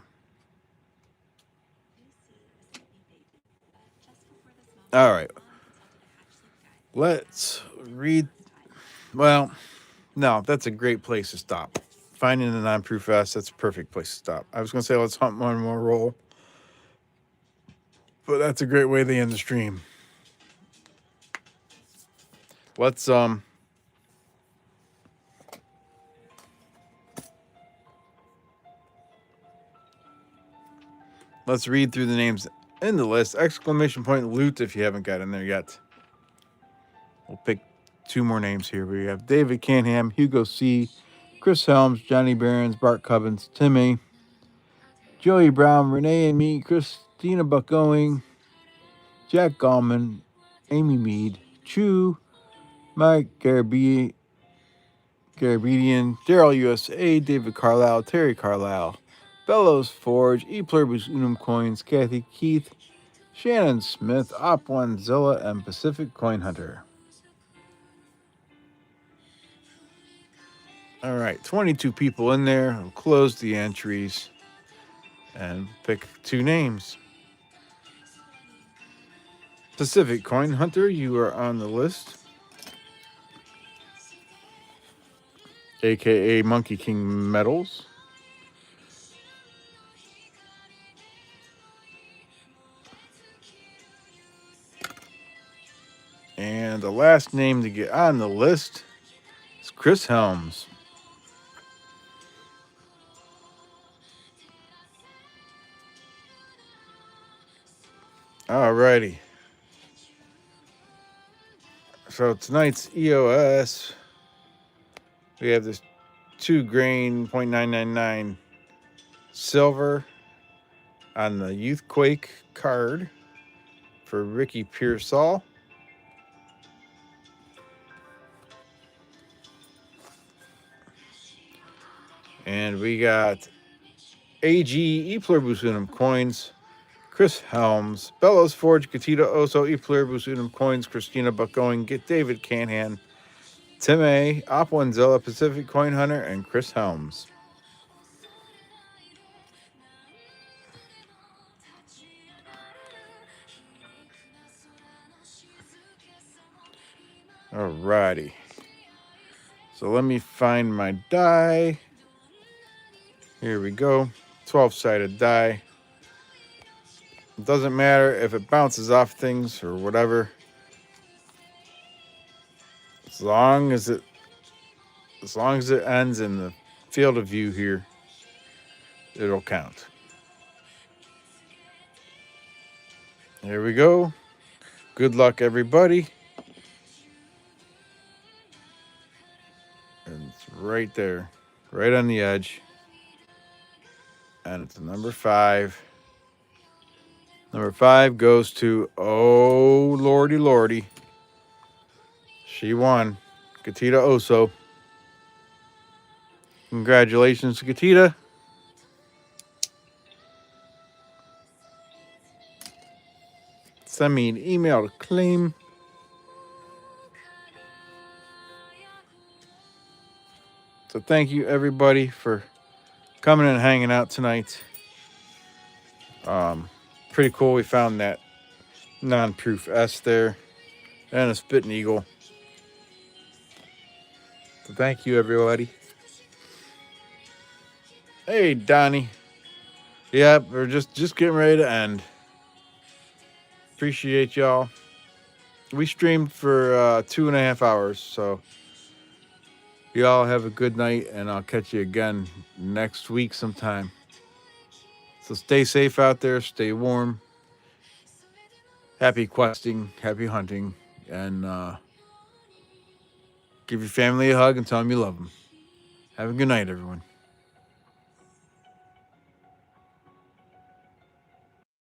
All right. Let's read. Well, no, that's a great place to stop. Finding the non-proof S, that's a perfect place to stop. I was going to say let's hunt one more roll, but that's a great way to end the stream. Let's read through the names in the list. Exclamation point loot if you haven't got in there yet. We'll pick 2 more names here. We have David Canham, Hugo C., Chris Helms, Johnny Behrens, Bart Cubbins, Timmy, Joey Brown, Renee and me, Christina Buckowing, Jack Gallman, Amy Mead, Chu, Mike Garabedian, Daryl USA, David Carlisle, Terry Carlisle, Bellows Forge, E Pluribus Unum Coins, Kathy Keith, Shannon Smith, Op One Zilla, and Pacific Coin Hunter. All right, 22 people in there. We'll close the entries and pick 2 names. Pacific Coin Hunter, you are on the list. AKA Monkey King Metals. And the last name to get on the list is Chris Helms. Alrighty. So tonight's EOS, we have this 2 grain 0.999 silver on the Youthquake card for Ricky Pearsall. And we got AG E Pluribus Unum coins, Chris Helms, Bellows Forge, Gatita Oso, E Pluribus Unum coins, Christina Buckoing, Get David Canhan, Tim A, Op One Zilla, Pacific Coin Hunter, and Chris Helms. Alrighty. So let me find my die. Here we go. 12-sided die. It doesn't matter if it bounces off things or whatever. As long as it ends in the field of view here, it'll count. There we go. Good luck, everybody. And it's right there, right on the edge. And it's number 5. Number 5 goes to, oh, lordy, lordy. She won. Gatita Oso. Congratulations, Gatita. Send me an email to claim. So thank you, everybody, for coming and hanging out tonight. Pretty cool. We found that non-proof S there and a Spitting Eagle. So thank you, everybody. Hey, Donnie. Yep, we're just getting ready to end. Appreciate y'all. We streamed for 2.5 hours, so y'all have a good night, and I'll catch you again next week sometime. So stay safe out there, stay warm. Happy questing, happy hunting, and give your family a hug and tell them you love them. Have a good night, everyone.